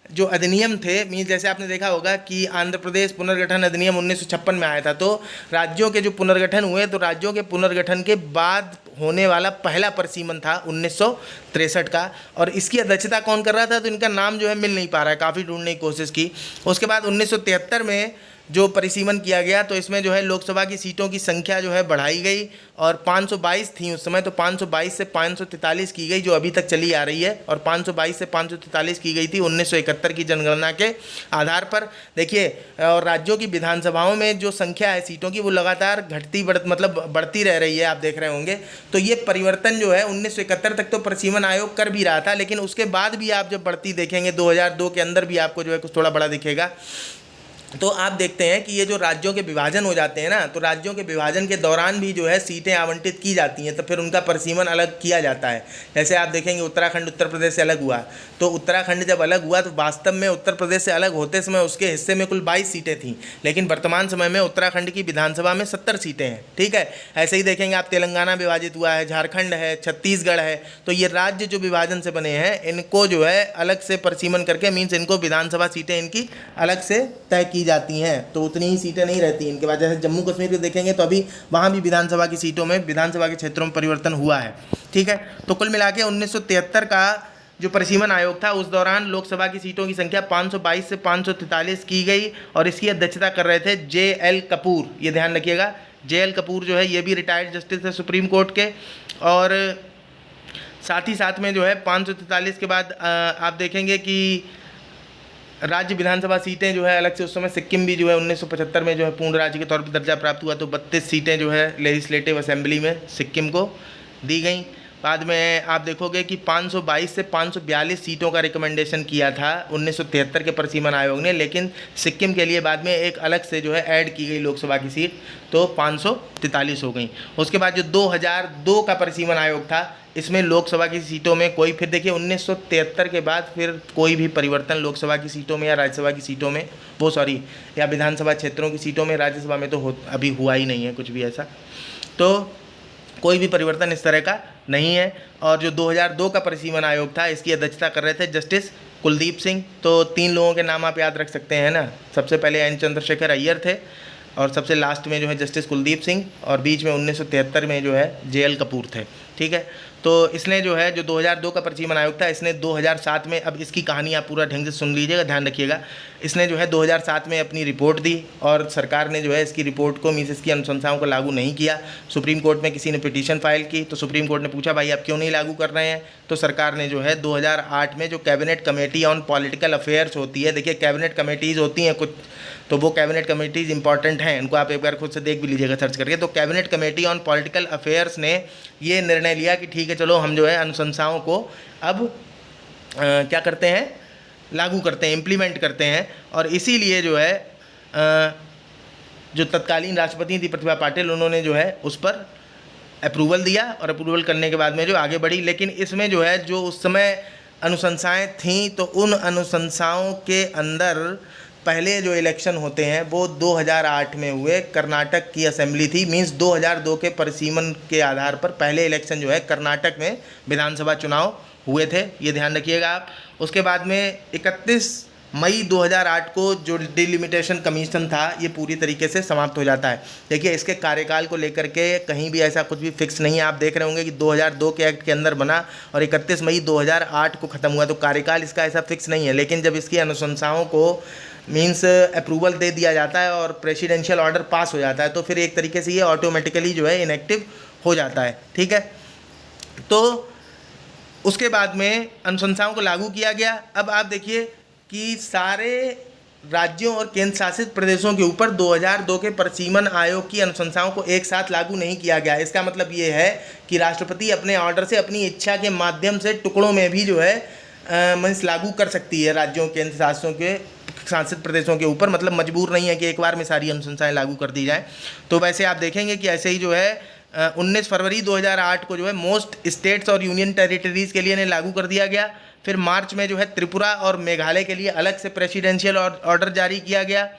जो अधिनियम थे। मीन्स जैसे आपने देखा होगा कि आंध्र प्रदेश पुनर्गठन अधिनियम 1956 में आया था, तो राज्यों के जो पुनर्गठन हुए तो राज्यों के पुनर्गठन के बाद होने वाला पहला परिसीमन था 1963 का, और इसकी अध्यक्षता कौन कर रहा था तो इनका नाम जो है मिल नहीं पा रहा है, काफ़ी ढूंढने की कोशिश की। उसके बाद 1973 में जो परिसीमन किया गया तो इसमें जो है लोकसभा की सीटों की संख्या जो है बढ़ाई गई, और 522 थी उस समय, तो 522 से 543 की गई जो अभी तक चली आ रही है, और 522 से 543 की गई थी 1971 की जनगणना के आधार पर। देखिए, और राज्यों की विधानसभाओं में जो संख्या है सीटों की वो लगातार बढ़ती रह रही है, आप देख रहे होंगे। तो ये परिवर्तन जो है 1971 तक तो परिसीमन आयोग कर भी रहा था, लेकिन उसके बाद भी आप जब बढ़ती देखेंगे 2002 के अंदर भी आपको जो है कुछ थोड़ा बड़ा दिखेगा। तो आप देखते हैं कि ये जो राज्यों के विभाजन हो जाते हैं ना, तो राज्यों के विभाजन के दौरान भी जो है सीटें आवंटित की जाती हैं, तो फिर उनका परिसीमन अलग किया जाता है। जैसे आप देखेंगे उत्तराखंड उत्तर प्रदेश से अलग हुआ, तो उत्तराखंड जब अलग हुआ तो वास्तव में उत्तर प्रदेश से अलग होते समय उसके हिस्से में कुल 22 सीटें थीं, लेकिन वर्तमान समय में उत्तराखंड की विधानसभा में 70 सीटें हैं। ठीक है, ऐसे ही देखेंगे आप तेलंगाना विभाजित हुआ है, झारखंड है, छत्तीसगढ़ है, तो ये राज्य जो विभाजन से बने हैं इनको जो है अलग से परिसीमन करके मीन्स इनको विधानसभा सीटें इनकी अलग से तय की जाती हैं, तो उतनी ही सीटें नहीं रहती इनके बाद। जैसे जम्मू कश्मीर को देखेंगे तो अभी वहाँ भी विधानसभा की सीटों में, विधानसभा के क्षेत्रों में परिवर्तन हुआ है। ठीक है, तो कुल मिला के 1973 का जो परिसीमन आयोग था उस दौरान लोकसभा की सीटों की संख्या 522 से 543 की गई और इसकी अध्यक्षता कर रहे थे JL कपूर। ये ध्यान रखिएगा, JL कपूर जो है ये भी रिटायर्ड जस्टिस थे सुप्रीम कोर्ट के। और साथ ही साथ में जो है 543 के बाद आप देखेंगे कि राज्य विधानसभा सीटें जो है अलग से, उस समय सिक्किम भी जो है 1975 में जो है पूर्ण राज्य के तौर पर दर्जा प्राप्त हुआ, तो 32 सीटें जो है लेजिस्लेटिव असेंबली में सिक्किम को दी गई। बाद में आप देखोगे कि 522 से 542 सीटों का रिकमेंडेशन किया था 1973 के परिसीमन आयोग ने, लेकिन सिक्किम के लिए बाद में एक अलग से जो है ऐड की गई लोकसभा की सीट, तो 543 हो गई। उसके बाद जो 2002 का परिसीमन आयोग था इसमें लोकसभा की सीटों में कोई, फिर देखिए 1973 के बाद फिर कोई भी परिवर्तन लोकसभा की सीटों में या राज्यसभा की सीटों में, या विधानसभा क्षेत्रों की सीटों में, राज्यसभा में तो अभी हुआ ही नहीं है कुछ भी ऐसा, तो कोई भी परिवर्तन इस तरह का नहीं है। और जो 2002 का परिसीमन आयोग था इसकी अध्यक्षता कर रहे थे जस्टिस कुलदीप सिंह। तो 3 लोगों के नाम आप याद रख सकते हैं ना, सबसे पहले एन चंद्रशेखर अय्यर थे और सबसे लास्ट में जो है जस्टिस कुलदीप सिंह, और बीच में 1973 में जो है JL कपूर थे। ठीक है, तो इसने जो है जो 2002 का परिसीमन आयोग था इसने 2007 में, अब इसकी कहानी आप पूरा ढंग से सुन लीजिएगा, ध्यान रखिएगा, इसने जो है 2007 में अपनी रिपोर्ट दी और सरकार ने जो है इसकी रिपोर्ट को मीन्स इसकी अनुशंसाओं को लागू नहीं किया। सुप्रीम कोर्ट में किसी ने पिटीशन फाइल की तो सुप्रीम कोर्ट ने पूछा भाई आप क्यों नहीं लागू कर रहे हैं, तो सरकार ने जो है 2008 में जो cabinet committee on political affairs होती है, देखिए कैबिनेट कमेटीज़ होती हैं कुछ, तो वो कैबिनेट कमेटीज़ इंपॉर्टेंट हैं, इनको आप एक बार खुद से देख भी लीजिएगा सर्च करके। तो cabinet committee on political affairs ने ये निर्णय लिया कि ठीक है चलो हम जो है अनुशंसाओं को अब क्या करते हैं, लागू करते हैं, इम्प्लीमेंट करते हैं। और इसीलिए जो है जो तत्कालीन राष्ट्रपति थी प्रतिभा पाटिल, उन्होंने जो है उस पर अप्रूवल दिया और अप्रूवल करने के बाद में जो आगे बढ़ी। लेकिन इसमें जो है जो उस समय अनुशंसाएं थीं तो उन अनुशंसाओं के अंदर पहले जो इलेक्शन होते हैं वो 2008 में हुए, कर्नाटक की असेंबली थी, मींस 2002 के परिसीमन के आधार पर पहले इलेक्शन जो है कर्नाटक में विधानसभा चुनाव हुए थे, ये ध्यान रखिएगा आप। उसके बाद में 31 मई 2008 को जो डिलिमिटेशन कमीशन था ये पूरी तरीके से समाप्त हो जाता है। देखिए इसके कार्यकाल को लेकर के कहीं भी ऐसा कुछ भी फिक्स नहीं है, आप देख रहे होंगे कि 2002 के एक्ट के अंदर बना और 31 मई 2008 को ख़त्म हुआ, तो कार्यकाल इसका ऐसा फिक्स नहीं है। लेकिन जब इसकी अनुशंसाओं को मीन्स अप्रूवल दे दिया जाता है और प्रेसिडेंशियल ऑर्डर पास हो जाता है तो फिर एक तरीके से ये ऑटोमेटिकली जो है इनएक्टिव हो जाता है। ठीक है, तो उसके बाद में अनुशंसाओं को लागू किया गया। अब आप देखिए कि सारे राज्यों और केंद्र शासित प्रदेशों के ऊपर 2002 के परिसीमन आयोग की अनुशंसाओं को एक साथ लागू नहीं किया गया। इसका मतलब ये है कि राष्ट्रपति अपने ऑर्डर से अपनी इच्छा के माध्यम से टुकड़ों में भी जो है मीन्स लागू कर सकती है राज्यों केंद्र शासित प्रदेशों के ऊपर, मतलब मजबूर नहीं है कि एक बार में सारी अनुशंसाएं लागू कर दी जाएं। तो वैसे आप देखेंगे कि ऐसे ही जो है 19 फरवरी 2008 को जो है मोस्ट स्टेट्स और यूनियन टेरिटरीज़ के लिए इन्हें लागू कर दिया गया। फिर मार्च में जो है त्रिपुरा और मेघालय के लिए अलग से प्रेसिडेंशियल ऑर्डर जारी किया गया।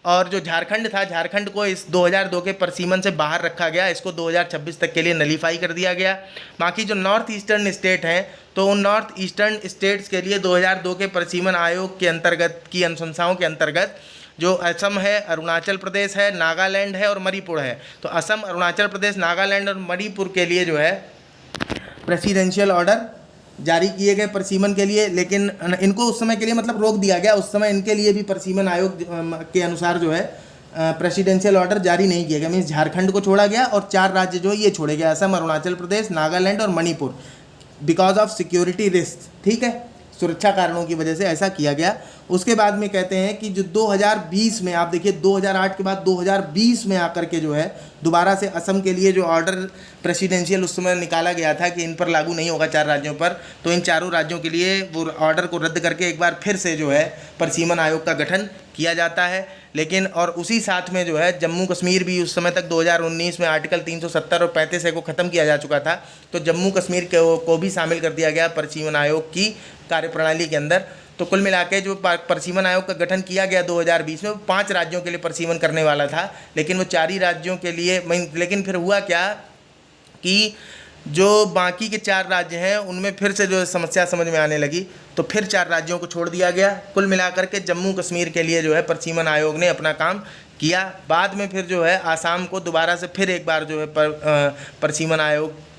और जो झारखंड था, झारखंड को इस 2002 के परिसीमन से बाहर रखा गया, इसको 2026 तक के लिए नलीफाई कर दिया गया। बाकी जो नॉर्थ ईस्टर्न स्टेट हैं तो उन नॉर्थ ईस्टर्न स्टेट्स के लिए 2002 के परिसीमन आयोग के अंतर्गत की अनुशंसाओं के अंतर्गत जो असम है, अरुणाचल प्रदेश है, नागालैंड है और मणिपुर है, तो असम, अरुणाचल प्रदेश, नागालैंड और मणिपुर के लिए जो है प्रेसिडेंशियल ऑर्डर जारी किए गए परिसीमन के लिए। लेकिन इनको उस समय के लिए मतलब रोक दिया गया, उस समय इनके लिए भी परिसीमन आयोग के अनुसार जो है प्रेसिडेंशियल ऑर्डर जारी नहीं किया गया। मीन्स झारखंड को छोड़ा गया और 4 राज्य जो ये छोड़े गए, असम, अरुणाचल प्रदेश, नागालैंड और Manipur, because of security risk. ठीक है, सुरक्षा कारणों की वजह से ऐसा किया गया। उसके बाद में कहते हैं कि जो 2020 में आप देखिए 2008 के बाद 2020 में आकर के जो है दोबारा से असम के लिए जो ऑर्डर प्रेसिडेंशियल उस समय निकाला गया था कि इन पर लागू नहीं होगा 4 राज्यों पर, तो इन चारों राज्यों के लिए वो ऑर्डर को रद्द करके एक बार फिर से जो है परिसीमन आयोग का गठन किया जाता है। लेकिन और उसी साथ में जो है जम्मू कश्मीर भी उस समय तक 2019 में आर्टिकल 370 और 35A को ख़त्म किया जा चुका था, तो जम्मू कश्मीर को भी शामिल कर दिया गया परिसीमन आयोग की कार्यप्रणाली के अंदर। तो कुल मिला के जो परिसीमन आयोग का गठन किया गया 2020 में, वो 5 राज्यों के लिए परिसीमन करने वाला था, लेकिन वो 4 ही राज्यों के लिए। लेकिन फिर हुआ क्या कि जो बाकी के 4 राज्य हैं उनमें फिर से जो समस्या समझ में आने लगी, तो फिर 4 राज्यों को छोड़ दिया गया। कुल मिलाकर के जम्मू कश्मीर के लिए जो है परिसीमन आयोग ने अपना काम किया। बाद में फिर जो है आसाम को दोबारा से फिर एक बार जो है परिसीमन आयोग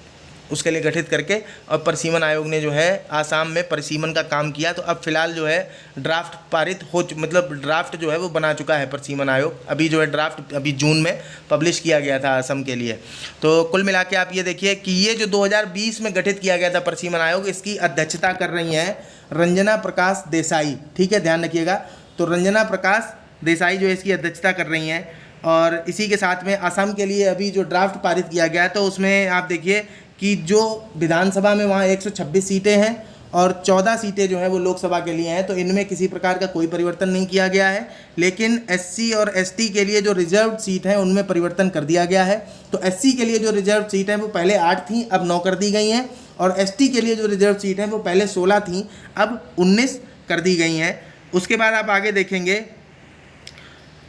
उसके लिए गठित करके, और परिसीमन आयोग ने जो है आसाम में परिसीमन का काम किया। तो अब फिलहाल जो है ड्राफ्ट पारित मतलब ड्राफ्ट जो है वो बना चुका है परिसीमन आयोग। अभी जो है ड्राफ्ट अभी जून में पब्लिश किया गया था असम के लिए। तो कुल मिला के आप ये देखिए कि ये जो 2020 में गठित किया गया था परिसीमन आयोग, इसकी अध्यक्षता कर रही हैं रंजना प्रकाश देसाई। ठीक है, ध्यान रखिएगा। तो रंजना प्रकाश देसाई जो है इसकी अध्यक्षता कर रही हैं। और इसी के साथ में असम के लिए अभी जो ड्राफ्ट पारित किया गया, तो उसमें आप देखिए कि जो विधानसभा में वहाँ 126 सीटें हैं और 14 सीटें जो हैं वो लोकसभा के लिए हैं, तो इनमें किसी प्रकार का कोई परिवर्तन नहीं किया गया है। लेकिन एससी और एसटी के लिए जो रिजर्व सीट हैं उनमें परिवर्तन कर दिया गया है। तो एससी के लिए जो रिजर्व सीट हैं वो पहले 8 थीं, अब 9 कर दी गई हैं, और एसटी के लिए जो रिजर्व सीट हैं वो पहले 16 थीं, अब 19 कर दी गई हैं। उसके बाद आप आगे देखेंगे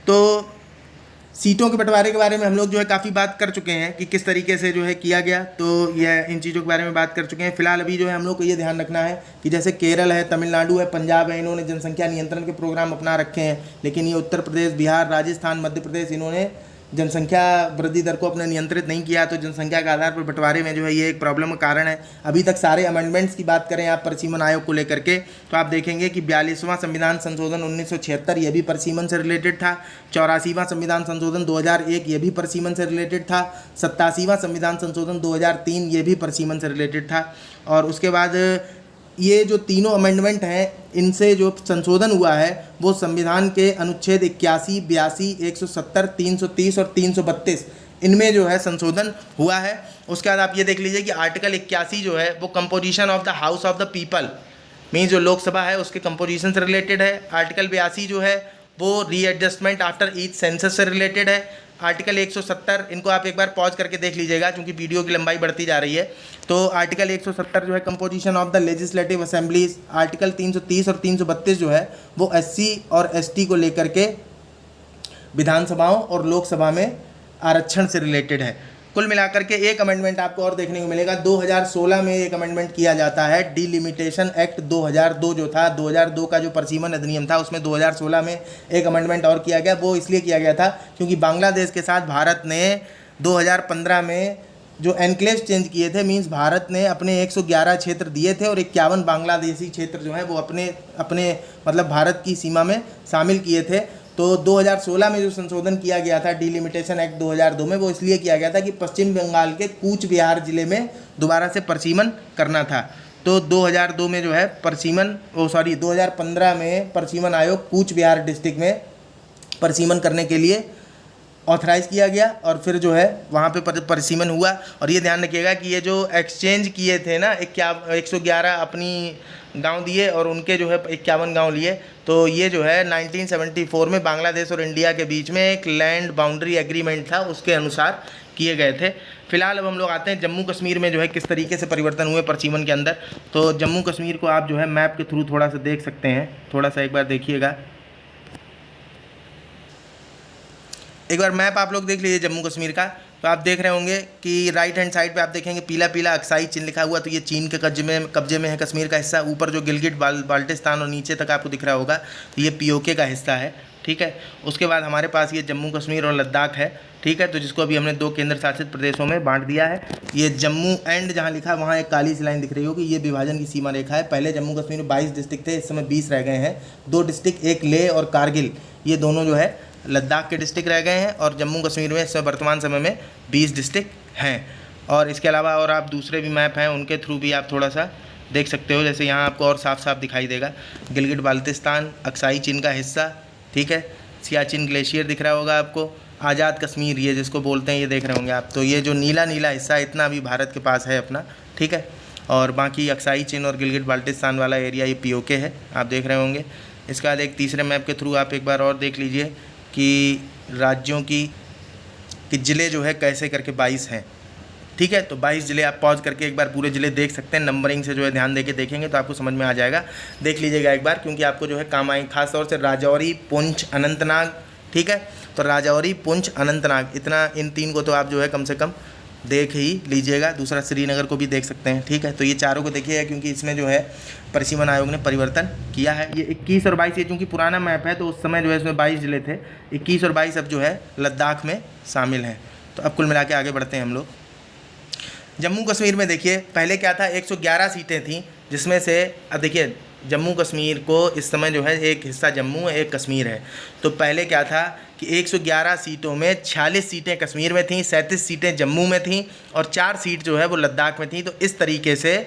तो सीटों के बंटवारे के बारे में हम लोग जो है काफ़ी बात कर चुके हैं कि किस तरीके से जो है किया गया, तो यह इन चीज़ों के बारे में बात कर चुके हैं। फिलहाल अभी जो है हम लोग को ये ध्यान रखना है कि जैसे केरल है, तमिलनाडु है, पंजाब है, इन्होंने जनसंख्या नियंत्रण के प्रोग्राम अपना रखे हैं, लेकिन ये उत्तर प्रदेश, बिहार, राजस्थान, मध्य प्रदेश, इन्होंने जनसंख्या वृद्धि दर को अपने नियंत्रित नहीं किया। तो जनसंख्या के आधार पर बंटवारे में जो है ये एक प्रॉब्लम का कारण है। अभी तक सारे अमेंडमेंट्स की बात करें आप परिसीमन आयोग को लेकर के, तो आप देखेंगे कि 42वां संविधान संशोधन 1976 ये भी परिसीमन से रिलेटेड था। 84वां संविधान संशोधन 2001 ये भी परिसीमन से रिलेटेड था। 87वां संविधान संशोधन 2003 ये भी परिसीमन से रिलेटेड था। और उसके बाद ये जो तीनों अमेंडमेंट हैं, इनसे जो संशोधन हुआ है वो संविधान के अनुच्छेद 81, 82, 170, 330 और 332 इनमें जो है संशोधन हुआ है। उसके बाद आप ये देख लीजिए कि आर्टिकल 81 जो है वो composition of the house of the people, means जो लोकसभा है उसके कंपोजिशन से रिलेटेड है। आर्टिकल 82 जो है वो रीएडजस्टमेंट आफ्टर ईच सेंसस से रिलेटेड है। आर्टिकल 170 इनको आप एक बार पॉज करके देख लीजिएगा क्योंकि वीडियो की लंबाई बढ़ती जा रही है। तो आर्टिकल 170 जो है composition of the legislative assemblies. Article 330 और 332 जो है वो एससी और एसटी को लेकर के विधानसभाओं और लोकसभा में आरक्षण से रिलेटेड है। कुल मिलाकर के एक अमेंडमेंट आपको और देखने को मिलेगा। 2016 में एक अमेंडमेंट किया जाता है, डिलिमिटेशन एक्ट 2002 जो था, 2002 का जो परिसीमन अधिनियम था उसमें 2016 में एक अमेंडमेंट और किया गया। वो इसलिए किया गया था क्योंकि बांग्लादेश के साथ भारत ने 2015 में जो एनक्लेव चेंज किए थे, मींस भारत ने अपने 111 क्षेत्र दिए थे और 51 बांग्लादेशी क्षेत्र जो है वो अपने मतलब भारत की सीमा में शामिल किए थे। तो 2016 में जो संशोधन किया गया था डिलिमिटेशन एक्ट 2002 में, वो इसलिए किया गया था कि पश्चिम बंगाल के कूच बिहार ज़िले में दोबारा से परिसीमन करना था। तो 2002 में जो है 2015 में परिसीमन आयोग कूच बिहार डिस्ट्रिक्ट में परिसीमन करने के लिए ऑथराइज़ किया गया और फिर जो है वहाँ पे परिसीमन हुआ। और ये ध्यान रखिएगा कि ये जो एक्सचेंज किए थे ना, 111 अपनी गांव दिए और उनके जो है 51 गांव लिए, तो ये जो है 1974 में बांग्लादेश और इंडिया के बीच में एक लैंड बाउंड्री एग्रीमेंट था, उसके अनुसार किए गए थे। फिलहाल अब हम लोग आते हैं जम्मू कश्मीर में जो है किस तरीके से परिवर्तन हुए परिसीमन के अंदर। तो जम्मू कश्मीर को आप जो है मैप के थ्रू थोड़ा सा देख सकते हैं, थोड़ा सा एक बार देखिएगा। एक बार मैप आप लोग देख लीजिए जम्मू कश्मीर का, तो आप देख रहे होंगे कि राइट हैंड साइड पे आप देखेंगे पीला पीला अक्साई चिन्ह लिखा हुआ, तो ये चीन के कब्जे में है कश्मीर का हिस्सा। ऊपर जो गिलगिट बाल्टिस्तान और नीचे तक आपको दिख रहा होगा तो ये पीओके का हिस्सा है, ठीक है। उसके बाद हमारे पास ये जम्मू कश्मीर और लद्दाख है, ठीक है, तो जिसको अभी हमने 2 केंद्र शासित प्रदेशों में बांट दिया है। ये जम्मू एंड जहाँ लिखा है वहाँ एक काली सी लाइन दिख रही होगी, ये विभाजन की सीमा रेखा है। पहले जम्मू कश्मीर में 22 डिस्ट्रिक्ट थे, इस समय 20 रह गए हैं। 2 डिस्ट्रिक्ट, एक लेह और कारगिल, ये दोनों जो है लद्दाख के डिस्ट्रिक्ट रह गए हैं और जम्मू कश्मीर में इस वर्तमान समय में 20 डिस्ट्रिक्ट हैं। और इसके अलावा और आप दूसरे भी मैप हैं उनके थ्रू भी आप थोड़ा सा देख सकते हो, जैसे यहाँ आपको और साफ साफ दिखाई देगा गिलगिट बाल्टिस्तान, अक्साई चीन का हिस्सा, ठीक है, सियाचिन ग्लेशियर दिख रहा होगा आपको, आज़ाद कश्मीर ये जिसको बोलते हैं ये देख रहे होंगे आप। तो ये जो नीला नीला हिस्सा इतना अभी भारत के पास है अपना, ठीक है। और बाकी अक्साई चीन और गिलगिट बाल्टिस्तान वाला एरिया ये पीओके है, आप देख रहे होंगे। इसके बाद एक तीसरे मैप के थ्रू आप एक बार और देख लीजिए कि राज्यों की कि ज़िले जो है कैसे करके 22 हैं। ठीक है, तो 22 ज़िले आप पॉज करके एक बार पूरे ज़िले देख सकते हैं, नंबरिंग से जो है ध्यान देके देखेंगे तो आपको समझ में आ जाएगा। देख लीजिएगा एक बार, क्योंकि आपको जो है काम आएंगे, खास तौर से राजौरी, पुंछ, अनंतनाग। ठीक है, तो राजौरी, पुंछ, अनंतनाग, इतना इन 3 को तो आप जो है कम से कम देख ही लीजिएगा। दूसरा श्रीनगर को भी देख सकते हैं। ठीक है, तो ये चारों को देखिएगा, क्योंकि इसमें जो है परिसीमन आयोग ने परिवर्तन किया है। ये 21 और 22, ये चूँकि पुराना मैप है तो उस समय जो है इसमें 22 ज़िले थे, 21 और 22 अब जो है लद्दाख में शामिल हैं। तो अब कुल मिला के आगे बढ़ते हैं हम लोग। जम्मू कश्मीर में देखिए पहले क्या था, 111 सीटें थीं, जिसमें से अब देखिए जम्मू कश्मीर को इस समय जो है एक हिस्सा जम्मू है, एक कश्मीर है। तो पहले क्या था कि 111 सीटों में 46 सीटें कश्मीर में थीं, 37 सीटें जम्मू में थीं और 4 सीट जो है वो लद्दाख में थीं। तो इस तरीके से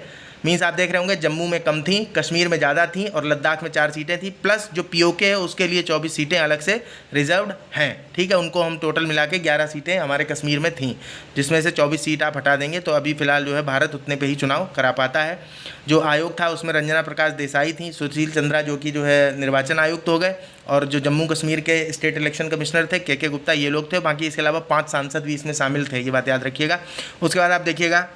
मीन्स आप देख रहे होंगे जम्मू में कम थी, कश्मीर में ज़्यादा थी और लद्दाख में 4 सीटें थी, प्लस जो पीओके है उसके लिए 24 सीटें अलग से रिजर्व्ड हैं। ठीक है, उनको हम टोटल मिला के 11 सीटें हमारे कश्मीर में थीं, जिसमें से 24 सीट आप हटा देंगे तो अभी फ़िलहाल जो है भारत उतने पे ही चुनाव करा पाता है। जो आयोग था उसमें रंजना प्रकाश देसाई थी, सुशील चंद्रा जो कि जो है निर्वाचन आयुक्त हो गए, और जो जम्मू कश्मीर के स्टेट इलेक्शन कमिश्नर थे के गुप्ता, ये लोग थे। बाकी इसके अलावा 5 सांसद भी इसमें शामिल थे, ये बात याद रखिएगा। उसके बाद आप देखिएगा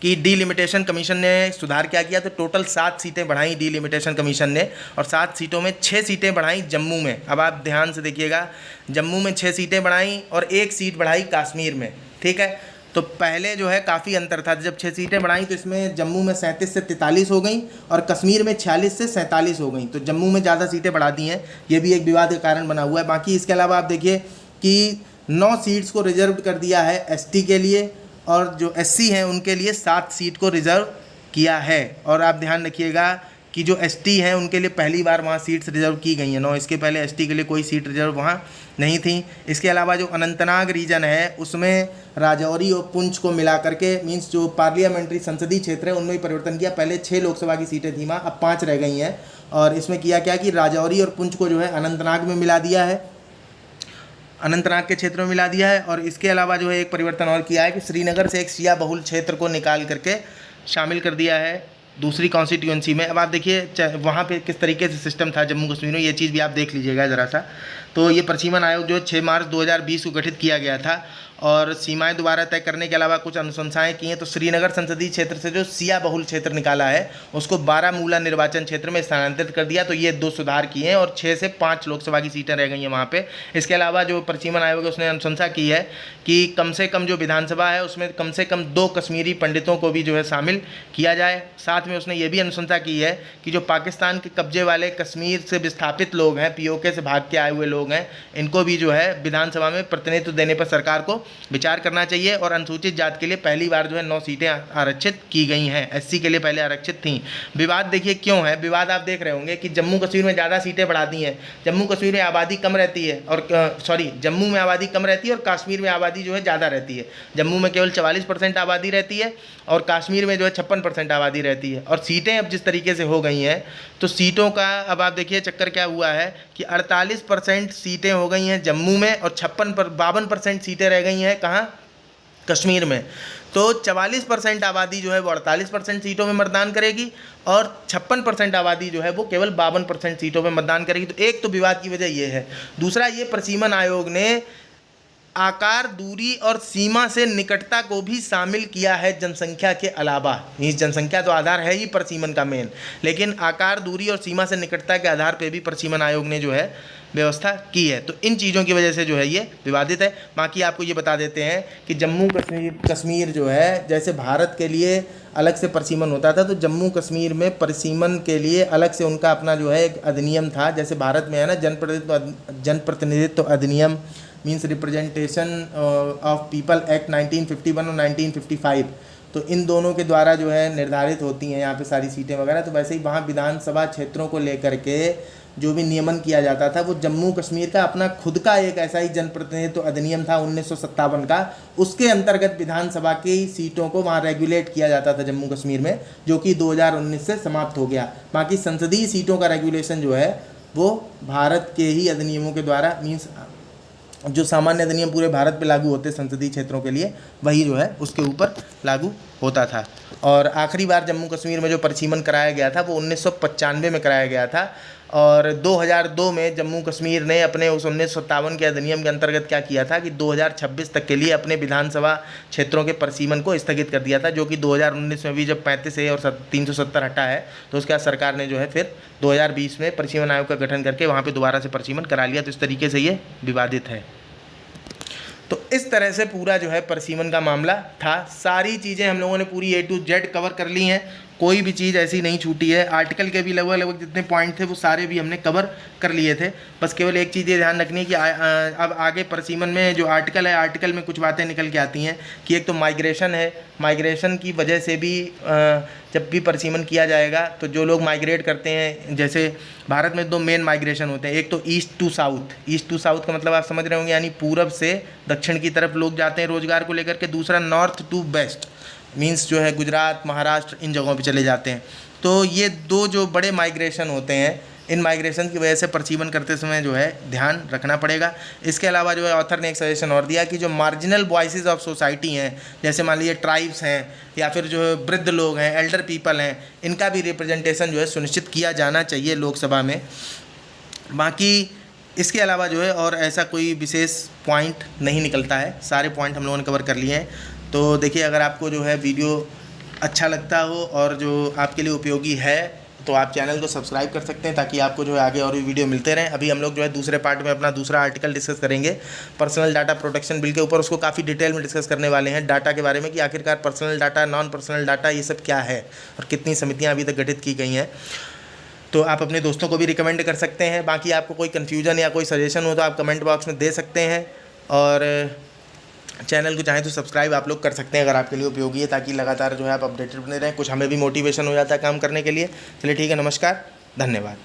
कि डीलिमिटेशन कमीशन ने सुधार क्या किया, तो टोटल 7 सीटें बढ़ाई डीलिमिटेशन कमीशन ने, और 7 सीटों में 6 सीटें बढ़ाई जम्मू में। अब आप ध्यान से देखिएगा, जम्मू में 6 सीटें बढ़ाई और 1 सीट बढ़ाई कश्मीर में। ठीक है, तो पहले जो है काफ़ी अंतर था, जब 6 सीटें बढ़ाई तो इसमें जम्मू में 37 से 43 हो गई और कश्मीर में 46 से 47 हो गई। तो जम्मू में ज़्यादा सीटें बढ़ा दी हैं, ये भी एक विवाद का कारण बना हुआ है। बाकी इसके अलावा आप देखिए कि 9 सीट्स को रिजर्व कर दिया है एसटी के लिए, और जो एससी हैं उनके लिए 7 सीट को रिज़र्व किया है। और आप ध्यान रखिएगा कि जो एसटी हैं उनके लिए पहली बार वहाँ सीट्स रिज़र्व की गई हैं। 9 इसके पहले एसटी के लिए कोई सीट रिज़र्व वहाँ नहीं थी। इसके अलावा जो अनंतनाग रीजन है उसमें राजौरी और पुंछ को मिला करके मीन्स जो पार्लियामेंट्री संसदीय क्षेत्र है उनमें ही परिवर्तन किया। पहले 6 लोकसभा की सीटें थी वहाँ, अब 5 रह गई हैं। और इसमें किया क्या कि राजौरी और पुंछ को जो है अनंतनाग में मिला दिया है, अनंतनाग के क्षेत्र में मिला दिया है। और इसके अलावा जो है एक परिवर्तन और किया है कि श्रीनगर से एक शिया बहुल क्षेत्र को निकाल करके शामिल कर दिया है दूसरी कॉन्स्टिट्यूएंसी में। अब आप देखिए वहाँ पे किस तरीके से सिस्टम था जम्मू कश्मीर में, ये चीज़ भी आप देख लीजिएगा ज़रा सा। तो ये परिसीमन आयोग जो 6 मार्च 2020 को गठित किया गया था और सीमाएं दोबारा तय करने के अलावा कुछ अनुशंसाएं की हैं। तो श्रीनगर संसदीय क्षेत्र से जो सिया बहुल क्षेत्र निकाला है उसको बारामूला निर्वाचन क्षेत्र में स्थानांतरित कर दिया। तो ये 2 सुधार किए हैं और 6 से 5 लोकसभा की सीटें रह गई हैं वहाँ पे। इसके अलावा जो परिसीमन आयोग है उसने अनुशंसा की है कि कम से कम जो विधानसभा है उसमें कम से कम 2 कश्मीरी पंडितों को भी जो है शामिल किया जाए। साथ में उसने ये भी अनुशंसा की है कि जो पाकिस्तान के कब्जे वाले कश्मीर से विस्थापित लोग हैं, पीओके से भाग के आए हुए लोग हैं, इनको भी जो है विधानसभा में प्रतिनिधित्व देने पर सरकार को विचार करना चाहिए। और अनुसूचित जाति के लिए पहली बार जो है 9 सीटें आरक्षित की गई हैं, एससी के लिए पहले आरक्षित थीं। विवाद देखिए क्यों है, विवाद आप देख रहे होंगे कि जम्मू कश्मीर में ज़्यादा सीटें बढ़ा दी हैं। जम्मू कश्मीर में आबादी कम रहती है और जम्मू में आबादी कम रहती है और कश्मीर में आबादी जो है ज़्यादा रहती है। जम्मू में केवल 44% आबादी रहती है और कश्मीर में जो है 56% आबादी रहती है। और सीटें अब जिस तरीके से हो गई हैं तो सीटों का अब आप देखिए चक्कर क्या हुआ है कि 48% सीटें हो गई हैं जम्मू में और 52% सीटें रह गई हैं कहाँ, कश्मीर में। तो 44% आबादी जो है वो 48% सीटों में मतदान करेगी और 56% आबादी जो है वो केवल 52% सीटों में मतदान करेगी। तो एक तो विवाद की वजह ये है। दूसरा, ये परिसीमन आयोग ने आकार, दूरी और सीमा से निकटता को भी शामिल किया है जनसंख्या के अलावा। इस जनसंख्या तो आधार है ही परिसीमन का मेन, लेकिन आकार, दूरी और सीमा से निकटता के आधार पे भी परिसीमन आयोग ने जो है व्यवस्था की है। तो इन चीज़ों की वजह से जो है ये विवादित है। बाकी आपको ये बता देते हैं कि जम्मू कश्मीर जो है जैसे भारत के लिए अलग से परिसीमन होता था, तो जम्मू कश्मीर में परिसीमन के लिए अलग से उनका अपना जो है एक अधिनियम था। जैसे भारत में है ना जनप्रतिनिधित्व अधिनियम, means representation of people act 1951 और 1955। तो इन दोनों के द्वारा जो है निर्धारित होती हैं यहाँ पे सारी सीटें वगैरह। तो वैसे ही वहाँ विधानसभा क्षेत्रों को लेकर के जो भी नियमन किया जाता था वो जम्मू कश्मीर का अपना खुद का एक ऐसा ही जनप्रतिनिधित्व अधिनियम था 1957 का। उसके अंतर्गत विधानसभा की सीटों को वहाँ रेगुलेट किया जाता था जम्मू कश्मीर में, जो कि 2019 से समाप्त हो गया। बाकी संसदीय सीटों का रेगुलेशन जो है वो भारत के ही अधिनियमों के द्वारा, मीन्स जो सामान्य अधिनियम पूरे भारत पे लागू होते हैं संसदीय क्षेत्रों के लिए, वही जो है उसके ऊपर लागू होता था। और आखिरी बार जम्मू कश्मीर में जो परिसीमन कराया गया था वो 1995 में कराया गया था। और 2002 में जम्मू कश्मीर ने अपने उस 1957 के अधिनियम के अंतर्गत क्या किया था कि 2026 तक के लिए अपने विधानसभा क्षेत्रों के परिसीमन को स्थगित कर दिया था, जो कि 2019 में भी जब 35 है और 370 हटा है तो उसके बाद सरकार ने जो है फिर 2020 में परिसीमन आयोग का गठन करके वहाँ पे दोबारा से परिसीमन करा लिया। तो इस तरीके से ये विवादित है। तो इस तरह से पूरा जो है परिसीमन का मामला था। सारी चीज़ें हम लोगों ने पूरी A to Z कवर कर ली हैं, कोई भी चीज़ ऐसी नहीं छूटी है। आर्टिकल के भी लगभग जितने पॉइंट थे वो सारे भी हमने कवर कर लिए थे। बस केवल एक चीज़ ये ध्यान रखनी है कि अब आगे परिसीमन में जो आर्टिकल है, आर्टिकल में कुछ बातें निकल के आती हैं कि एक तो माइग्रेशन है, माइग्रेशन की वजह से भी जब भी परिसीमन किया जाएगा तो जो लोग माइग्रेट करते हैं, जैसे भारत में 2 मेन माइग्रेशन होते हैं। एक तो east to south, east to south का मतलब आप समझ रहे होंगे, यानी पूरब से दक्षिण की तरफ लोग जाते हैं रोजगार को लेकर के। दूसरा नॉर्थ टू वेस्ट, मीन्स जो है गुजरात, महाराष्ट्र, इन जगहों पे चले जाते हैं। तो ये 2 जो बड़े माइग्रेशन होते हैं, इन माइग्रेशन की वजह से परिसीमन करते समय जो है ध्यान रखना पड़ेगा। इसके अलावा जो है ऑथर ने एक सजेशन और दिया कि जो मार्जिनल वॉइसेस ऑफ सोसाइटी हैं, जैसे मान लीजिए ट्राइब्स हैं या फिर जो है वृद्ध लोग हैं, एल्डर पीपल हैं, इनका भी रिप्रेजेंटेशन जो है सुनिश्चित किया जाना चाहिए लोकसभा में। बाकी इसके अलावा जो है और ऐसा कोई विशेष पॉइंट नहीं निकलता है, सारे पॉइंट हम लोगों ने कवर कर लिए हैं। तो देखिए, अगर आपको जो है वीडियो अच्छा लगता हो और जो आपके लिए उपयोगी है तो आप चैनल को सब्सक्राइब कर सकते हैं, ताकि आपको जो है आगे और भी वीडियो मिलते रहें। अभी हम लोग जो है दूसरे पार्ट में अपना दूसरा आर्टिकल डिस्कस करेंगे पर्सनल डाटा प्रोटेक्शन बिल के ऊपर। उसको काफ़ी डिटेल में डिस्कस करने वाले हैं, डाटा के बारे में कि आखिरकार personal data, non personal data, ये सब क्या है और कितनी समितियाँ अभी तक गठित की गई हैं। तो आप अपने दोस्तों को भी रिकमेंड कर सकते हैं। बाकी आपको कोई कन्फ्यूजन या कोई सजेशन हो तो आप कमेंट बॉक्स में दे सकते हैं, और चैनल को चाहें तो सब्सक्राइब आप लोग कर सकते हैं अगर आपके लिए उपयोगी है, ताकि लगातार जो है आप अपडेटेड बने रहें। कुछ हमें भी मोटिवेशन हो जाता है काम करने के लिए। चलिए ठीक है, नमस्कार, धन्यवाद।